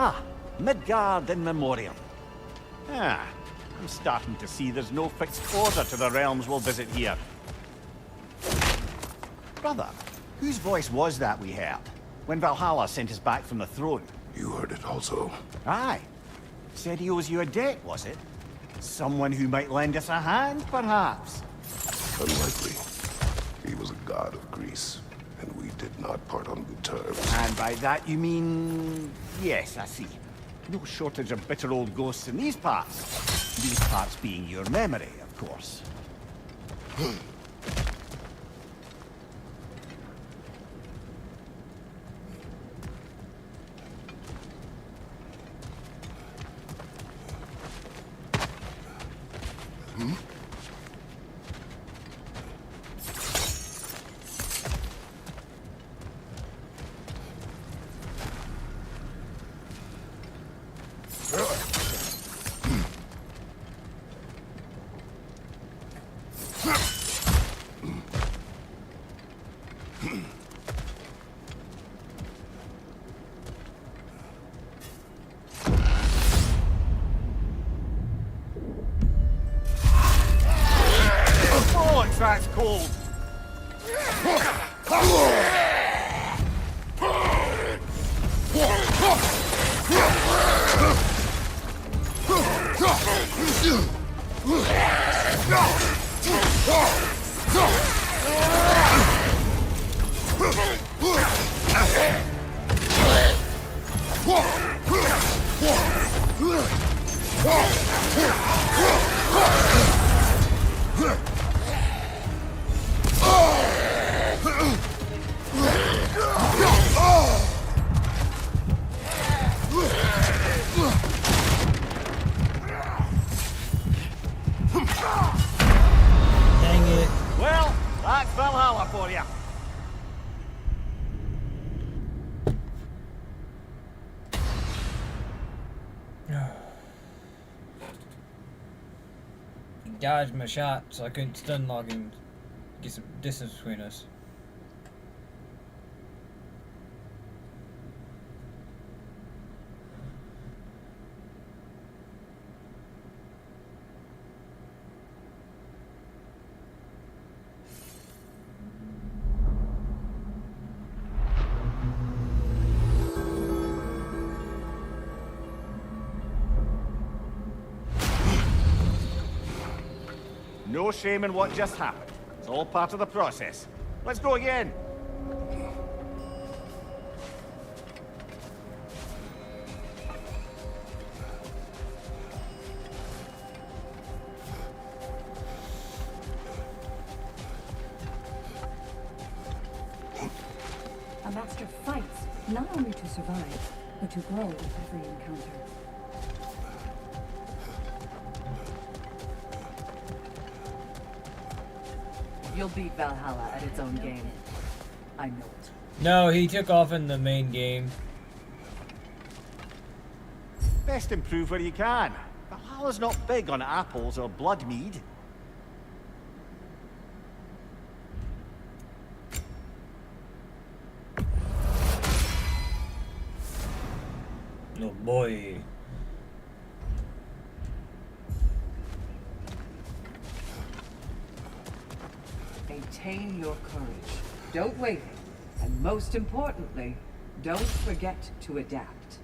Ah, Midgard in Memoriam. Ah, I'm starting to see there's no fixed order to the realms we'll visit here. Brother, whose voice was that we heard when Valhalla sent us back from the throne? You heard it also. Aye. Said he owes you a debt, was it? Someone who might lend us a hand, perhaps? Unlikely. He was a god of Greece, and we did not part on good terms. And by that you mean... Yes, I see. No shortage of bitter old ghosts in these parts. These parts being your memory, of course. Oh, that's cold. Dang it. Well, that's Valhalla for you. He dodged my shot, so I couldn't stun log him. Get some distance between us. No shame in what just happened. It's all part of the process. Let's go again. A master fights, not only to survive, but to grow with every encounter. You'll beat Valhalla at its own game. I know it. No, he took off in the main game. Best improve where you can. Valhalla's not big on apples or blood mead. Oh boy. Maintain your courage. Don't waver. And most importantly, don't forget to adapt.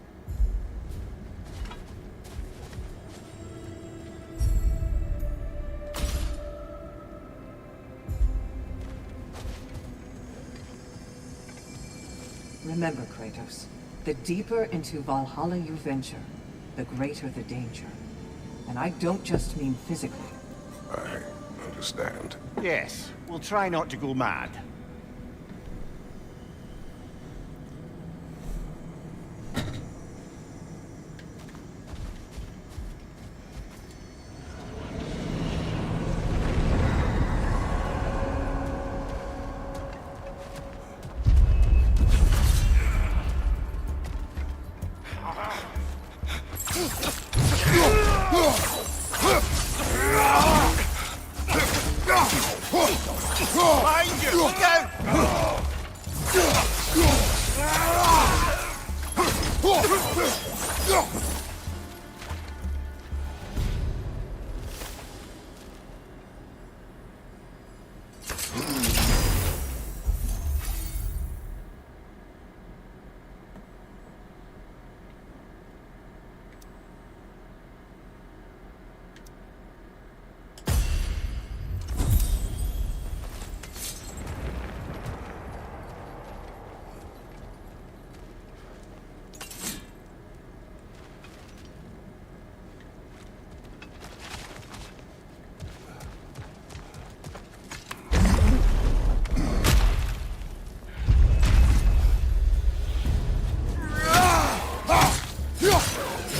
Remember, Kratos, the deeper into Valhalla you venture, the greater the danger. And I don't just mean physically. I understand. Yes, we'll try not to go mad. Behind you! Look out!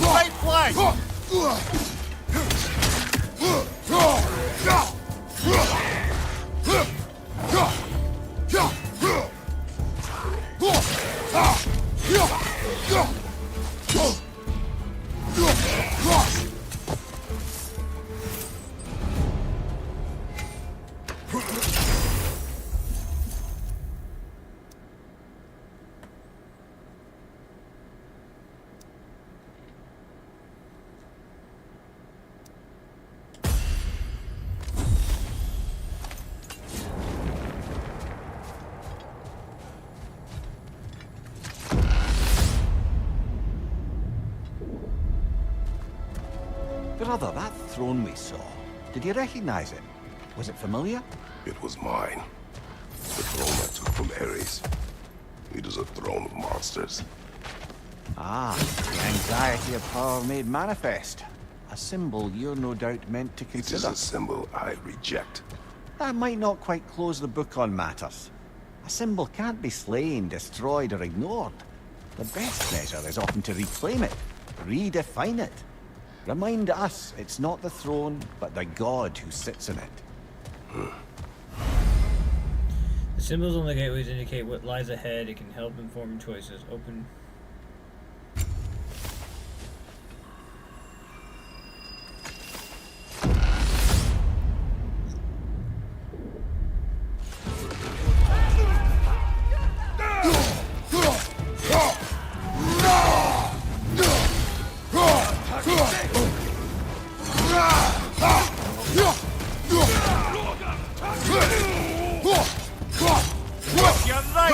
Right flank! Brother, that throne we saw, did you recognize it? Was it familiar? It was mine. The throne I took from Ares. It is a throne of monsters. Ah, the anxiety of power made manifest. A symbol you're no doubt meant to It is consider. a symbol I reject. That might not quite close the book on matters. A symbol can't be slain, destroyed, or ignored. The best measure is often to reclaim it, redefine it. Remind us it's not the throne, but the god who sits in it. The symbols on the gateways indicate what lies ahead. It can help inform choices. Open. You're right!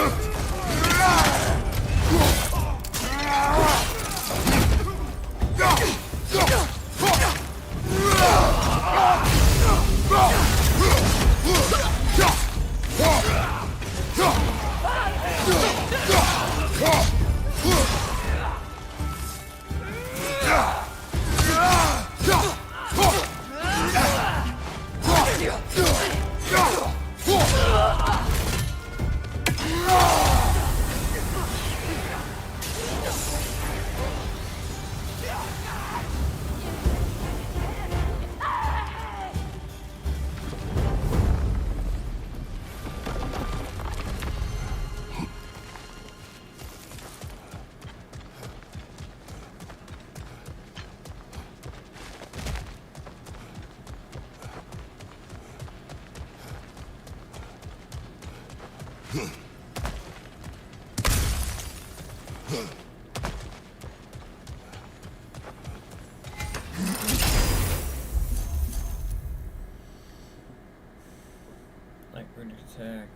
Light runic attack.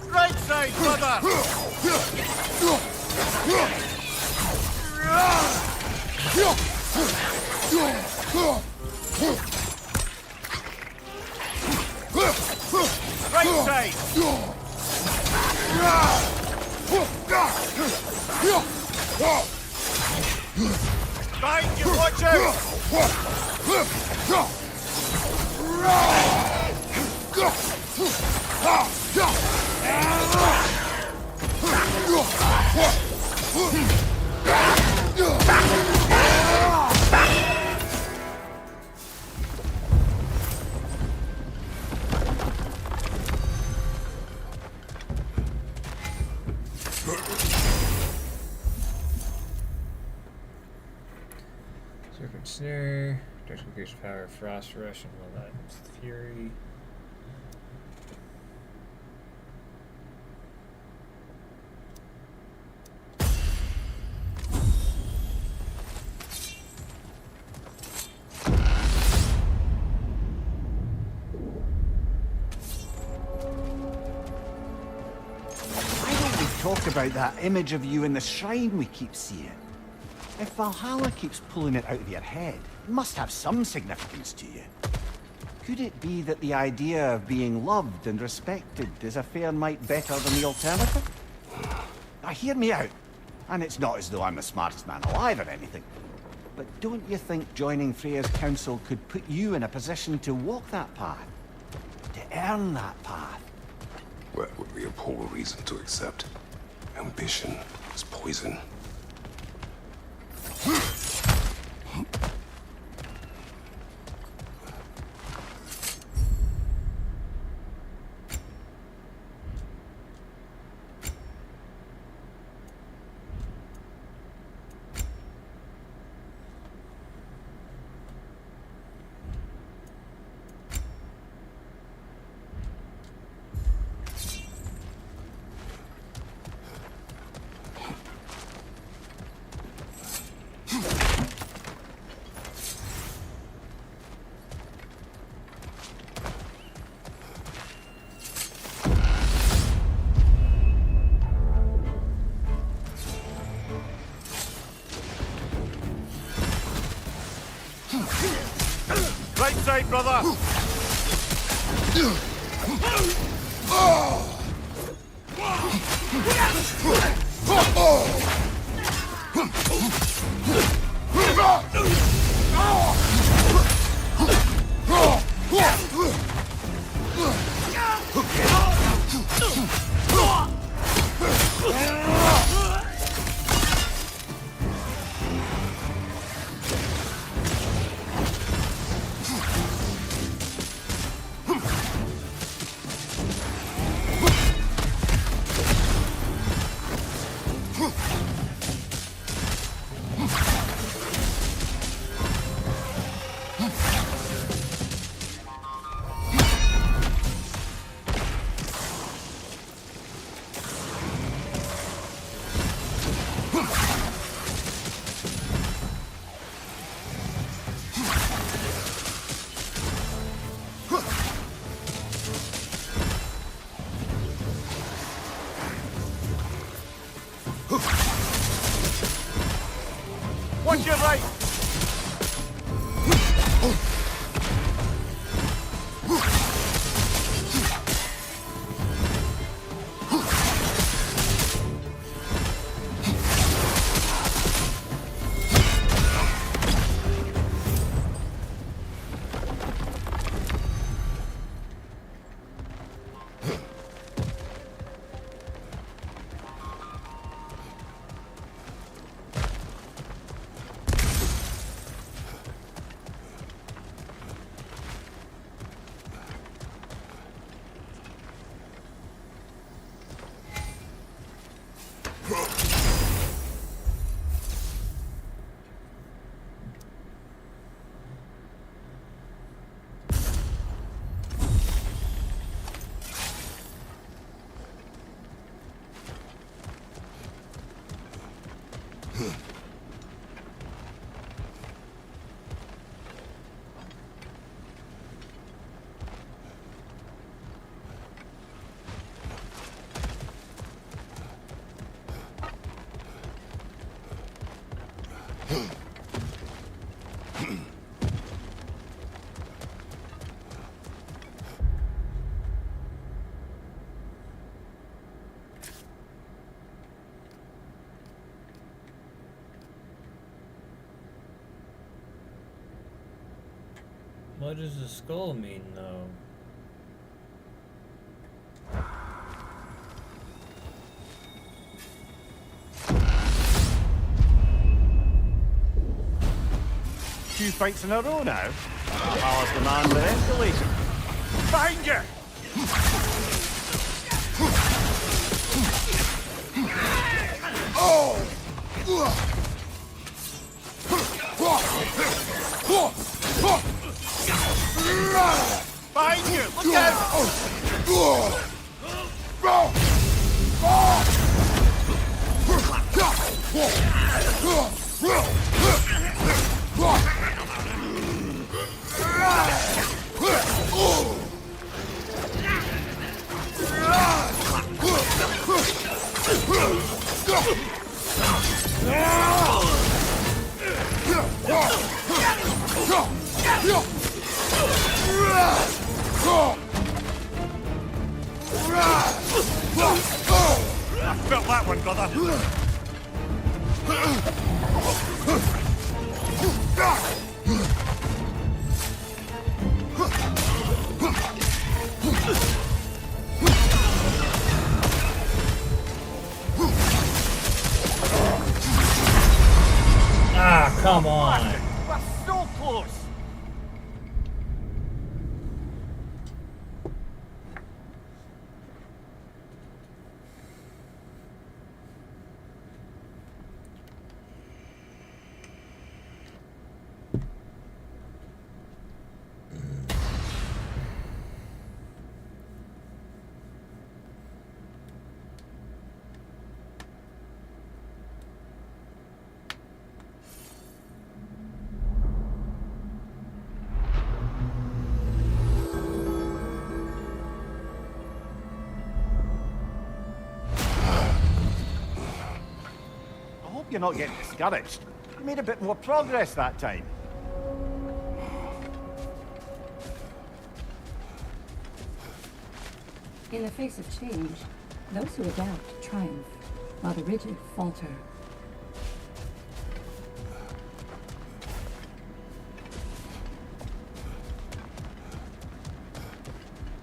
Right side, brother! Right side! Behind you, watch out! Serpent Snare. Direct increased power. Frost Rush and Will Not Fury. Talk about that image of you in the shrine we keep seeing. If Valhalla keeps pulling it out of your head, it must have some significance to you. Could it be that the idea of being loved and respected is a fair mite better than the alternative? Now hear me out, and it's not as though I'm the smartest man alive or anything, but don't you think joining Freya's council could put you in a position to walk that path? To earn that path? That would be a poor reason to accept. Ambition is poison. Right side, brother! Watch your right! What does the skull mean, though? Two fights in a row now. Valhalla's the man with escalation. Behind you! Behind you! Look out! I felt that one, brother. Ah, come on. We're so close. You're not getting discouraged. You made a bit more progress that time. In the face of change, those who adapt triumph, while the rigid falter.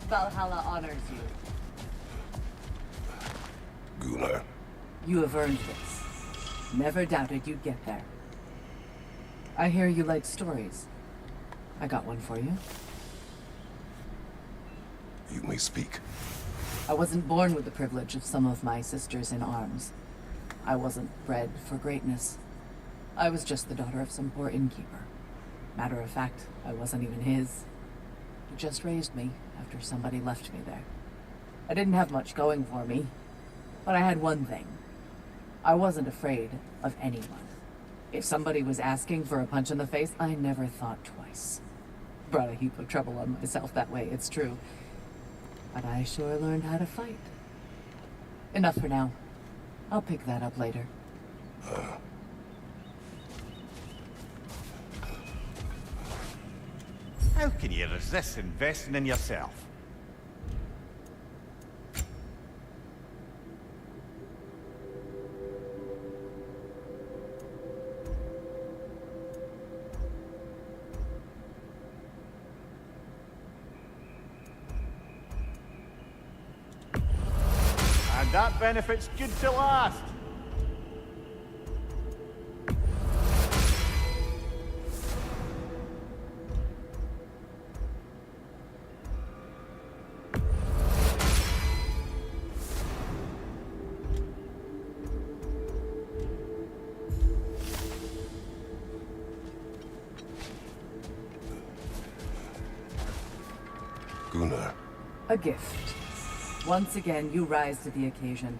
Valhalla honors you. Gunnar, You have earned this. Never doubted you'd get there. I hear you like stories. I got one for you. you may speak. I wasn't born with the privilege of some of my sisters in arms. I wasn't bred for greatness. I was just the daughter of some poor innkeeper. Matter of fact, I wasn't even his. He just raised me after somebody left me there. I didn't have much going for me, but I had one thing. I wasn't afraid of anyone. If somebody was asking for a punch in the face, I never thought twice. Brought a heap of trouble on myself that way, it's true. But I sure learned how to fight. Enough for now. I'll pick that up later. How can you resist investing in yourself? And that benefit's good to last. Gunnar, A gift. Once again, you rise to the occasion.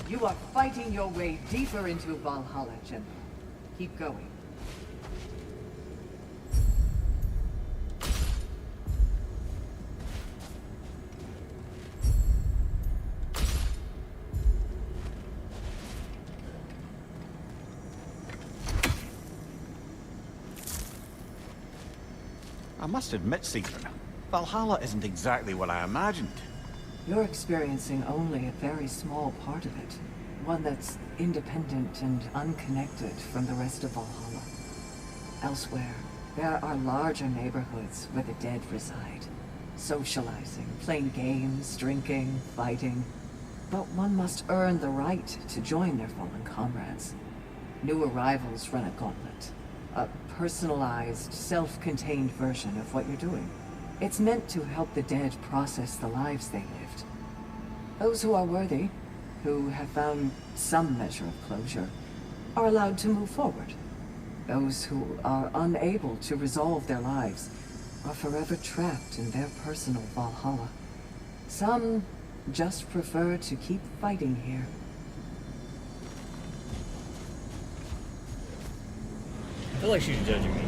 You are fighting your way deeper into Valhalla, General. Keep going. I must admit, Sigrun, Valhalla isn't exactly what I imagined. You're experiencing only a very small part of it. One that's independent and unconnected from the rest of Valhalla. Elsewhere, there are larger neighborhoods where the dead reside. Socializing, playing games, drinking, fighting. But one must earn the right to join their fallen comrades. New arrivals run a gauntlet. A personalized, self-contained version of what you're doing. It's meant to help the dead process the lives they lived. Those who are worthy, who have found some measure of closure, are allowed to move forward. Those who are unable to resolve their lives are forever trapped in their personal Valhalla. Some just prefer to keep fighting here. I feel like she's judging me.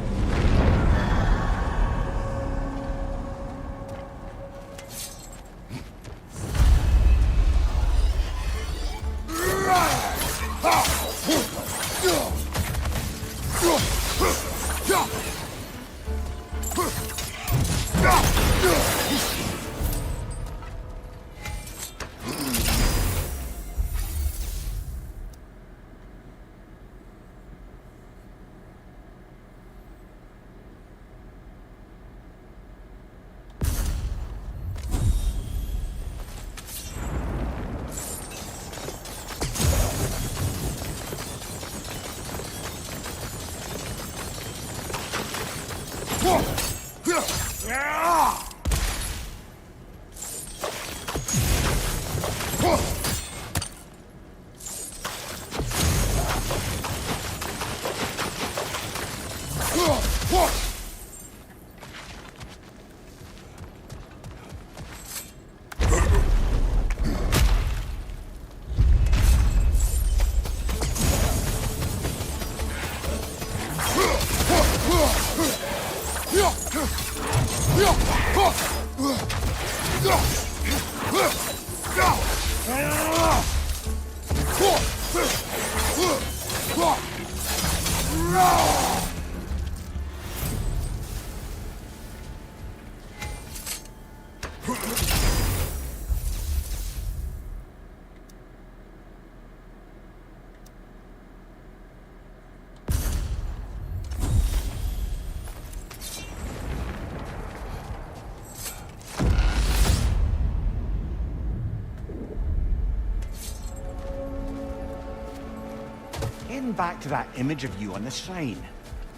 thinking back to that image of you on the shrine.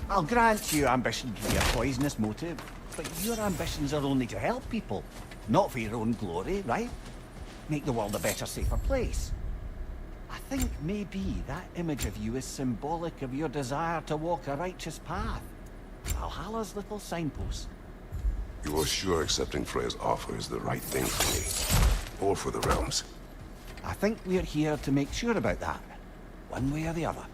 I'll grant you ambition can be a poisonous motive, but your ambitions are only to help people, not for your own glory, right? Make the world a better, safer place. I think maybe that image of you is symbolic of your desire to walk a righteous path. Valhalla's little signpost. You are sure accepting Freya's offer is the right thing for me? Or for the realms? I think we're here to make sure about that, one way or the other.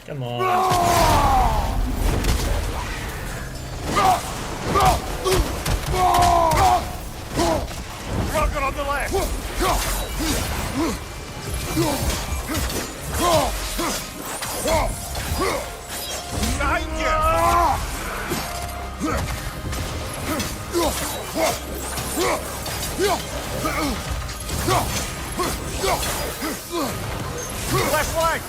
Come on. Rocket on the left! Left leg!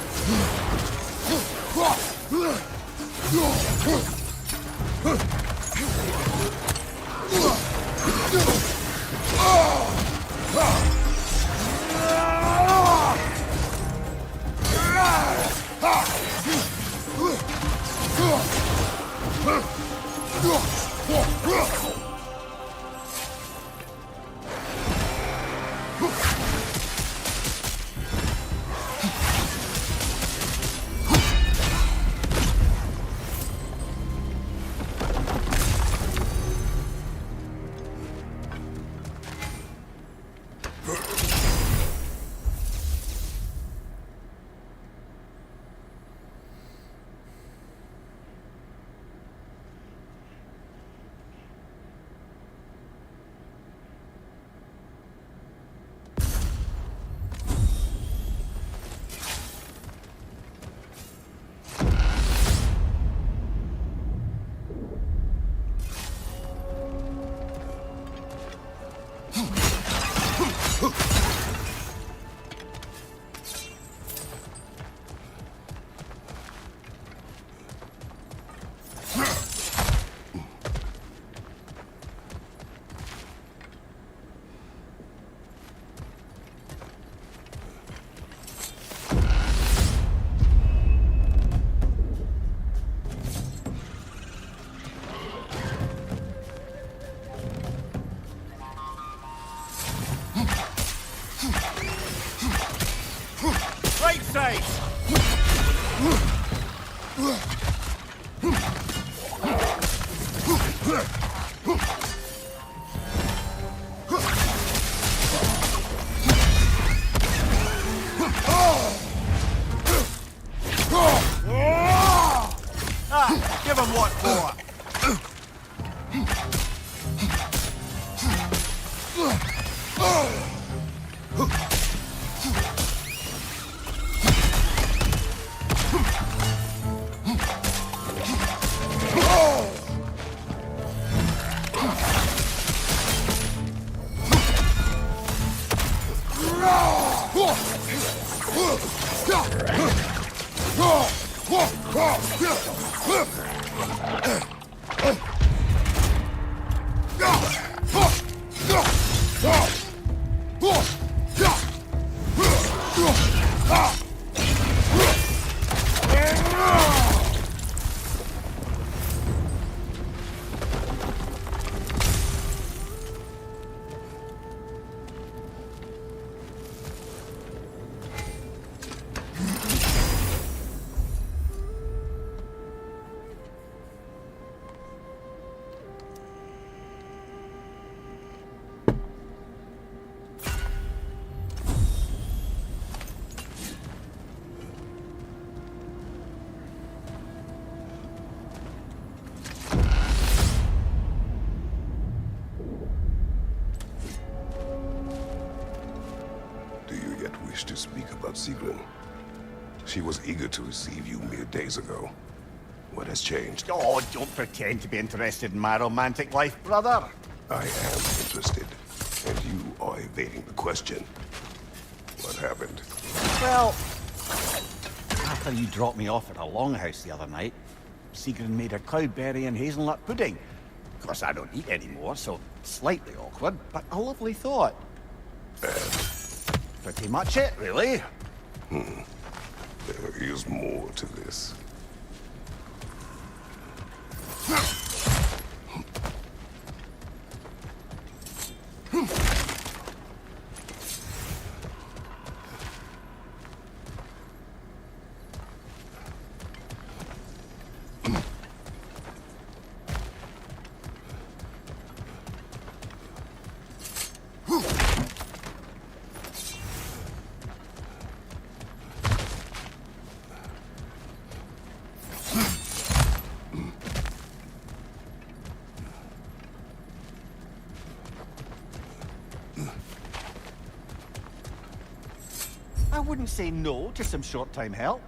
Right side! Ah, give him what for! Wish to speak about Sigrun. She was eager to receive you mere days ago. What has changed? Oh, don't pretend to be interested in my romantic life, brother. I am interested, and you are evading the question. What happened? Well, after you dropped me off at a longhouse the other night, Sigrun made her cloudberry and hazelnut pudding. Of course, I don't eat anymore, so slightly awkward, but a lovely thought. Pretty much it, really. There is more to this. I wouldn't say no to some short-time help.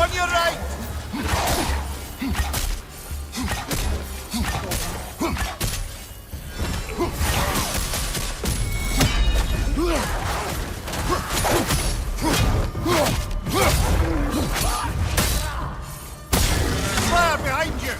On your right! Fire behind you!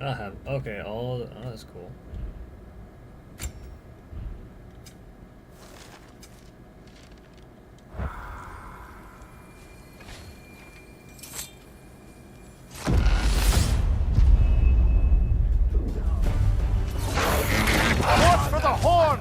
I have, okay, all, oh, that's cool. Watch for the horn!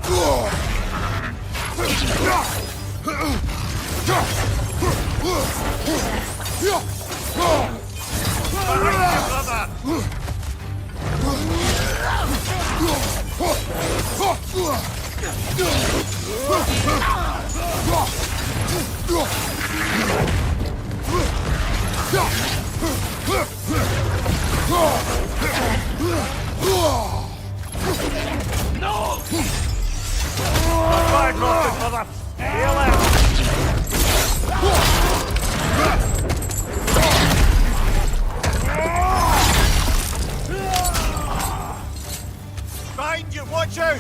No! Bye, brother! Mind you, watch out!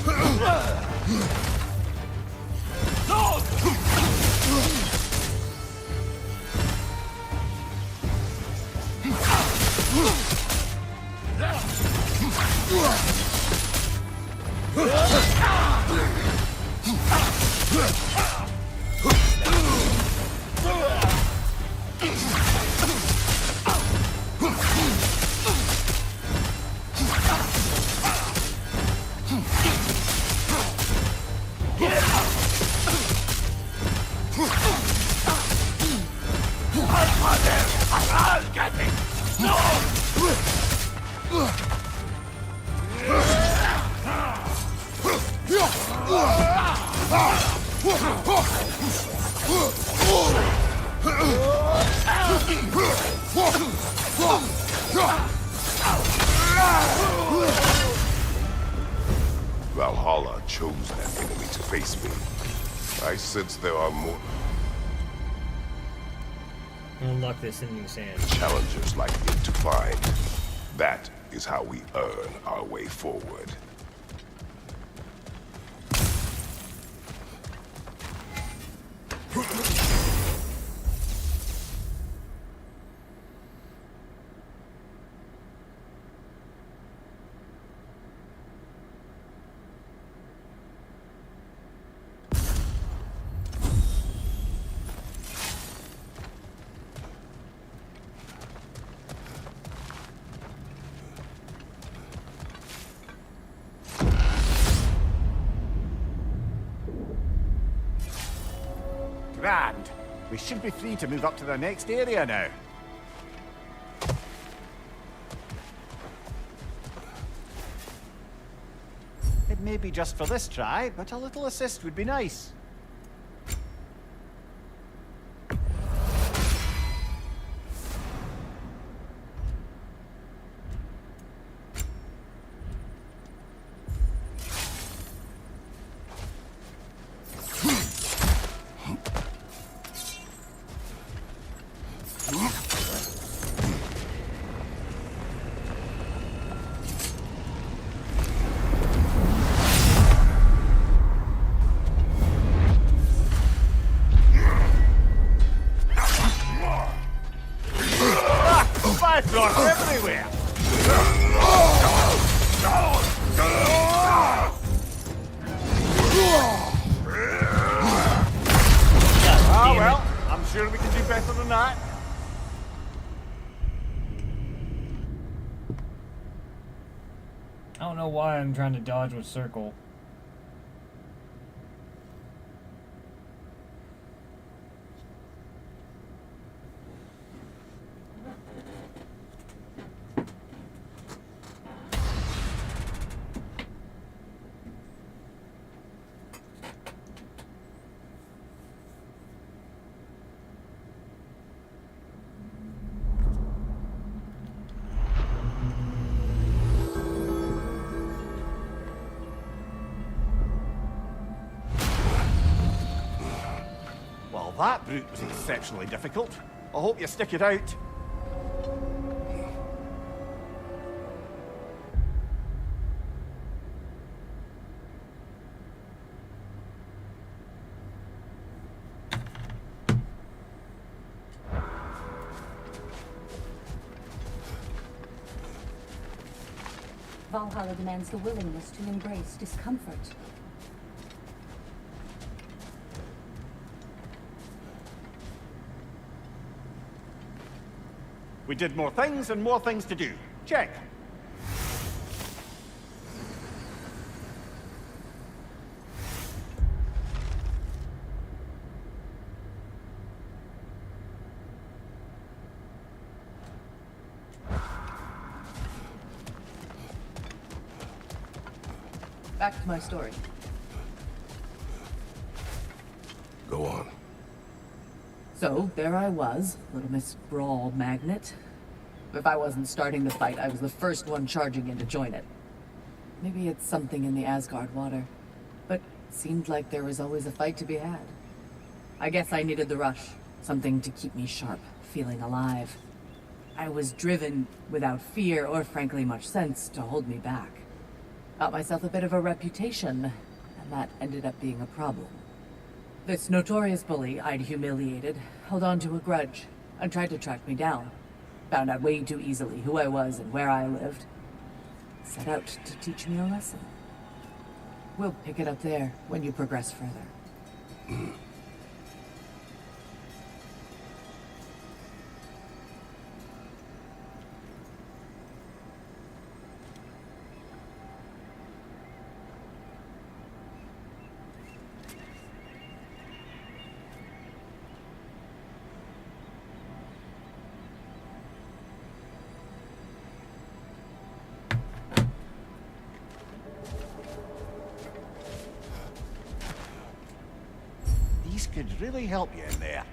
Valhalla chose that enemy to face me. I sense there are more Unlock this in sand. challengers like me to find. That is how we earn our way forward. Grand. We should be free to move up to the next area now. It may be just for this try, but a little assist would be nice. Bifrost everywhere! Ah, well, I'm sure we can do better than that. I don't know why I'm trying to dodge with circle. Well, that route was exceptionally difficult. I hope you stick it out. Valhalla demands the willingness to embrace discomfort. We did more things and more things to do. Check. Back to my story. Go on. So, there I was, Little Miss Brawl Magnet. If I wasn't starting the fight, I was the first one charging in to join it. Maybe it's something in the Asgard water, but it seemed like there was always a fight to be had. I guess I needed the rush. Something to keep me sharp, feeling alive. I was driven without fear or frankly much sense to hold me back. Got myself a bit of a reputation, and that ended up being a problem. This notorious bully I'd humiliated held on to a grudge and tried to track me down. Found out way too easily who I was and where I lived. Set out to teach me a lesson. We'll pick it up there when you progress further. These could really help you in there.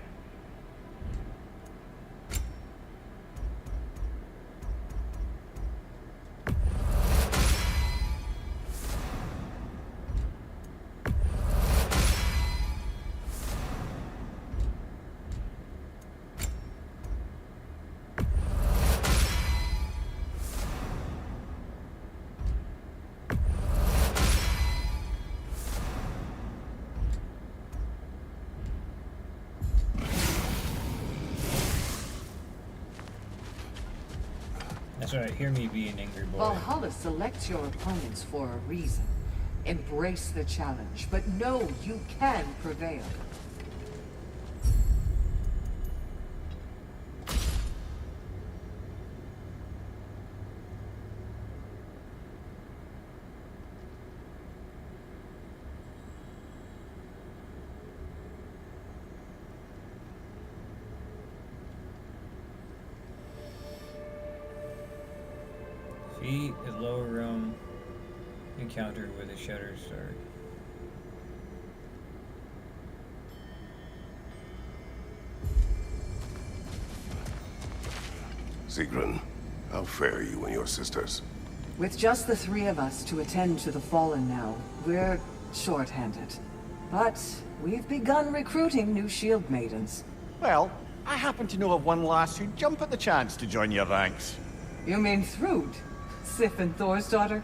That's right, hear me be an angry boy. Valhalla selects your opponents for a reason. Embrace the challenge, but know you can prevail. Feet is lower room encounter with a shutter start. Sigrun, how fare you and your sisters? With just the three of us to attend to the fallen now, we're short-handed. But we've begun recruiting new shield maidens. Well, I happen to know of one lass who'd jump at the chance to join your ranks. You mean Thrud? Sif and Thor's daughter?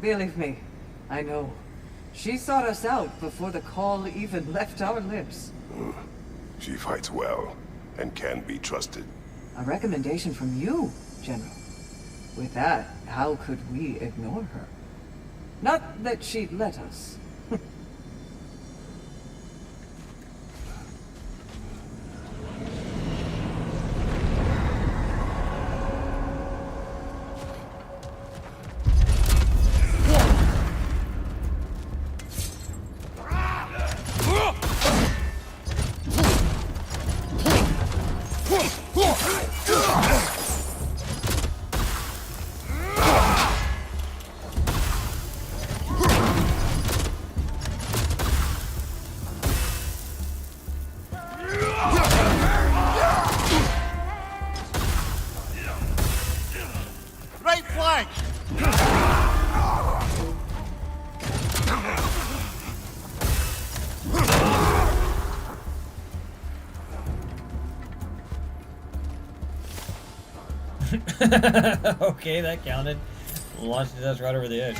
Believe me, I know. She sought us out before the call even left our lips. She fights well and can be trusted. A recommendation from you, General. With that, how could we ignore her? Not that she'd let us. Right flank! Okay, that counted. Launched us right over the edge.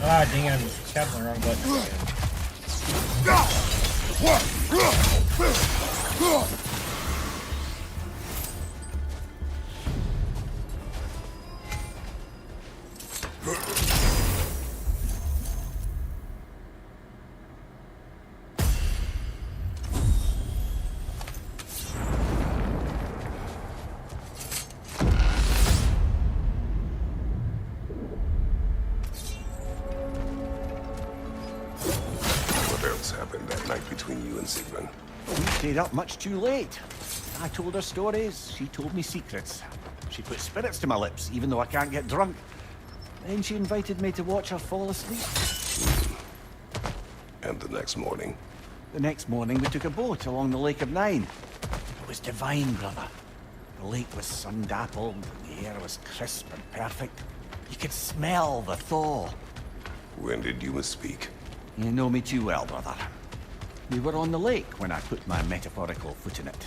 Ah, dang it, I'm tapping the wrong button again. What else happened that night between you and Sigmund? We stayed up much too late. I told her stories, she told me secrets. She put spirits to my lips, even though I can't get drunk. Then she invited me to watch her fall asleep. And the next morning? The next morning we took a boat along the Lake of Nine. It was divine, brother. The lake was sun-dappled, and the air was crisp and perfect. You could smell the thaw. When did you misspeak? You know me too well, brother. We were on the lake when I put my metaphorical foot in it.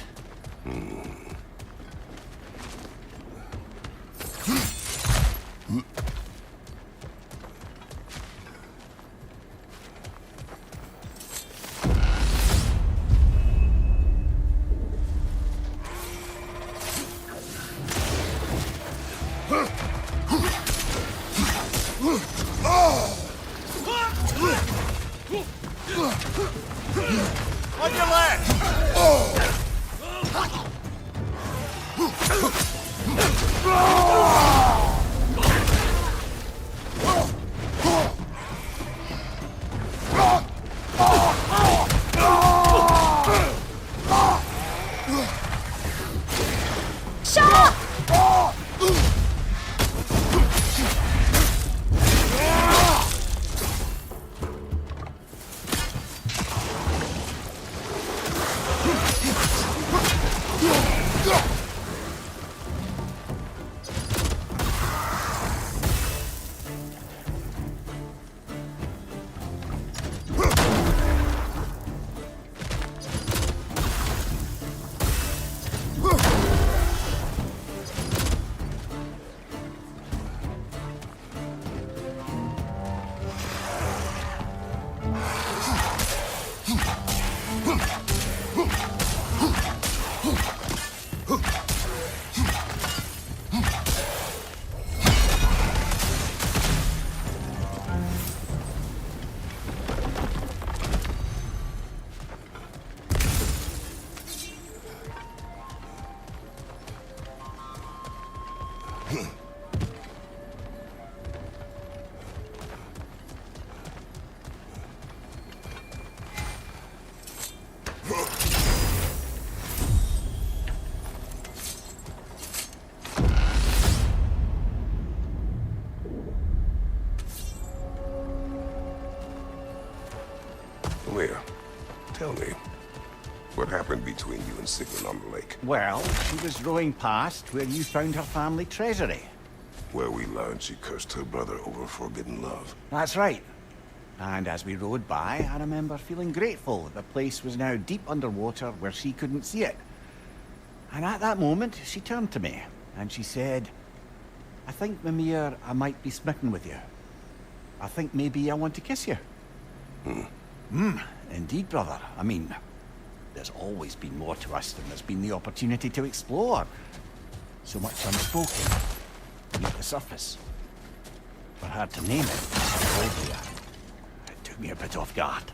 On your left! Where? Tell me. What happened between you and Sigmund on the lake? Well, she was rowing past where you found her family treasury. Where we learned she cursed her brother over forbidden love. That's right. And as we rowed by, I remember feeling grateful that the place was now deep underwater where she couldn't see it. And at that moment, she turned to me, and she said, I think, Mimir, I might be smitten with you. I think maybe I want to kiss you. Indeed, brother. I mean, there's always been more to us than there's been the opportunity to explore. So much unspoken, beneath the surface. For her to name it, it took me a bit off guard.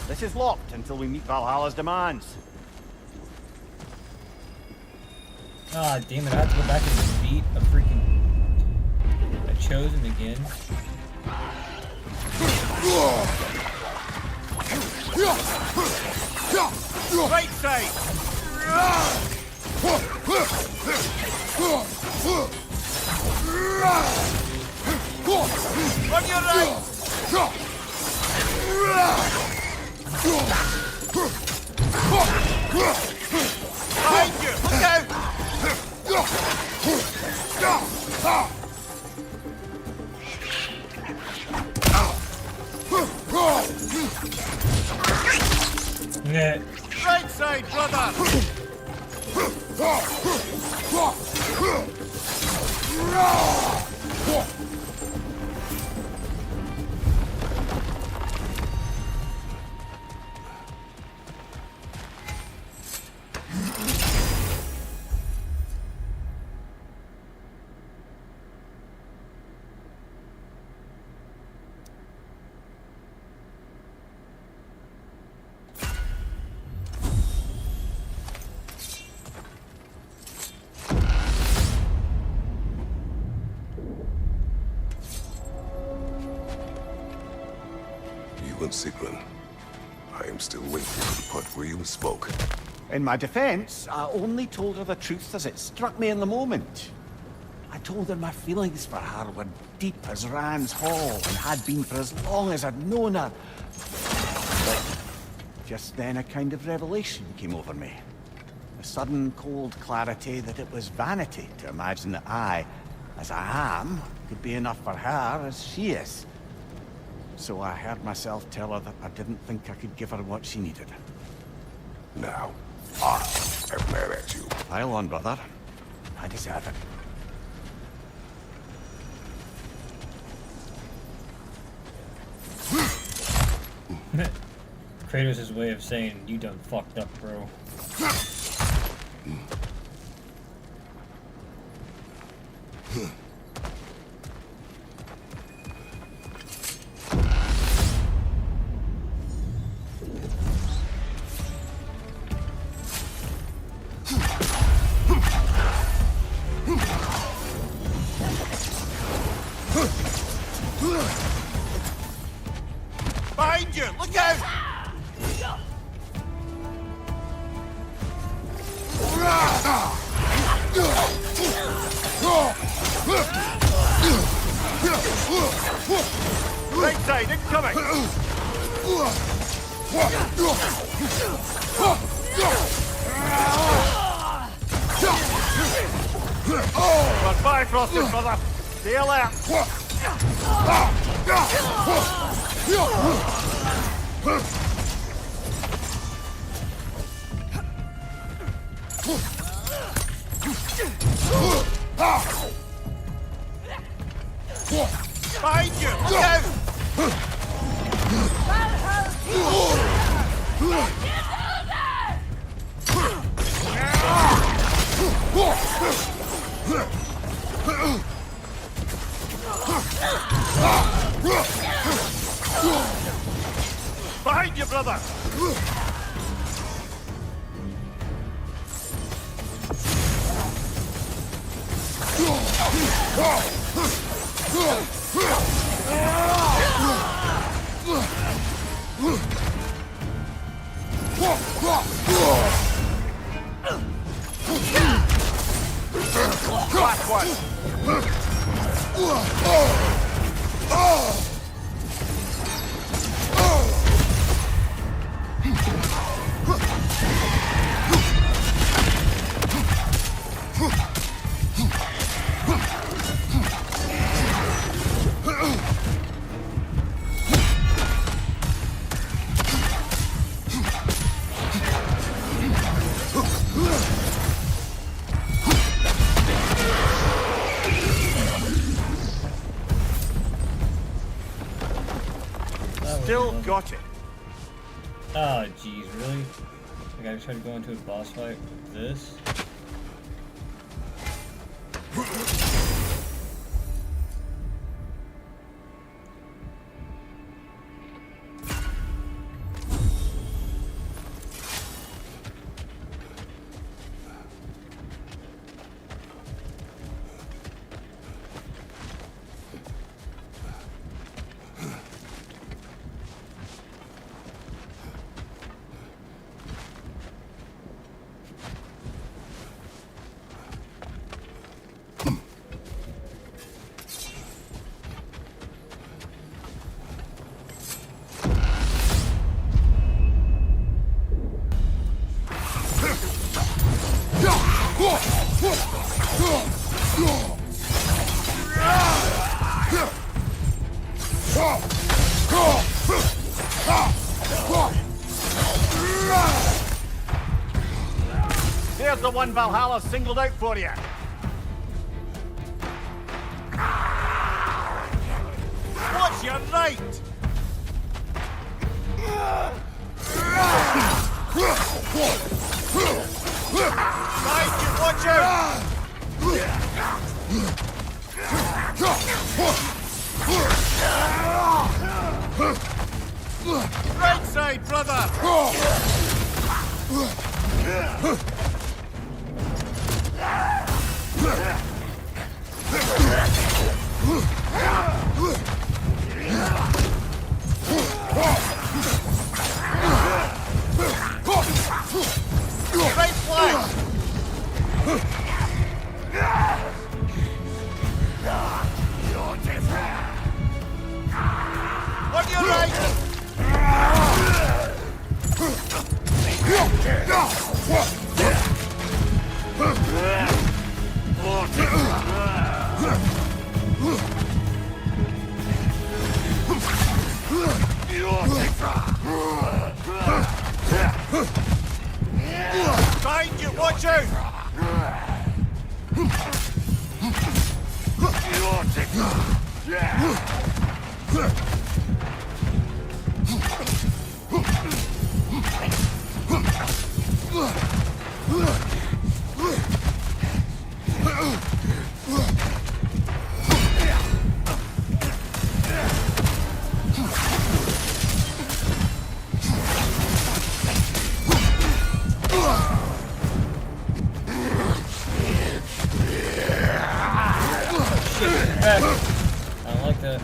This is locked until we meet Valhalla's demands. Ah, damn it, I have to go back and beat a freaking... a chosen again. Right side! On your right! Behind you! Look out! Yeah. Right side, brother! You and Sigrun. I am still waiting for the part where you spoke. In my defense, I only told her the truth as it struck me in the moment. I told her my feelings for her were deep as Rand's Hall and had been for as long as I'd known her. But just then a kind of revelation came over me. A sudden cold clarity that it was vanity to imagine that I, as I am, could be enough for her as she is. So I heard myself tell her that I didn't think I could give her what she needed. Now, I am mad at you. Pile on, brother. I deserve it. Kratos' way of saying, you done fucked up, bro. Behind you! Look out! Right side, incoming! Got Bifrosted, brother! Stay alert! Behind you! Look out! Behind you, brother! Last one! Still got it. Oh, jeez, really? I gotta try to go into a boss fight with this? Here's the one Valhalla singled out for you. What's your right? Guys, you watch out! Right side, brother! Right flank! On your right! Behind you, watch out! I don't like that.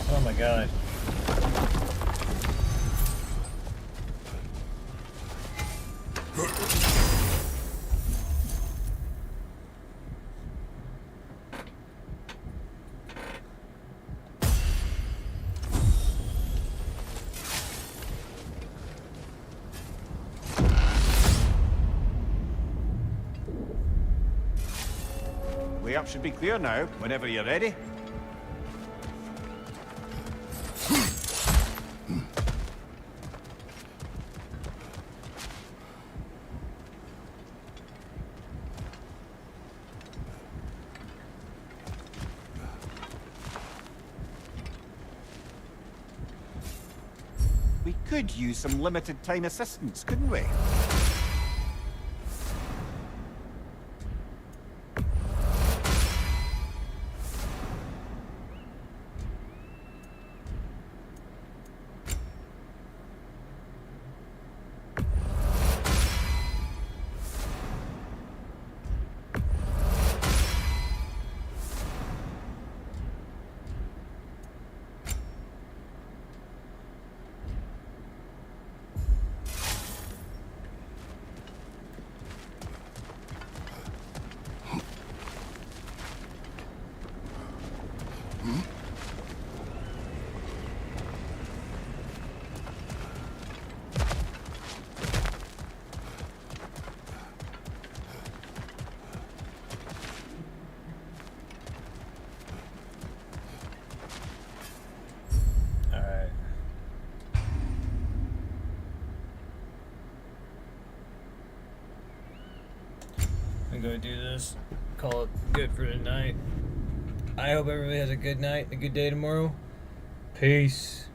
Oh my god. Way up should be clear now, whenever you're ready. We could use some limited time assistance, couldn't we? Alright. I'm gonna do this. Call it good for tonight. I hope everybody has a good night, a good day tomorrow. Peace.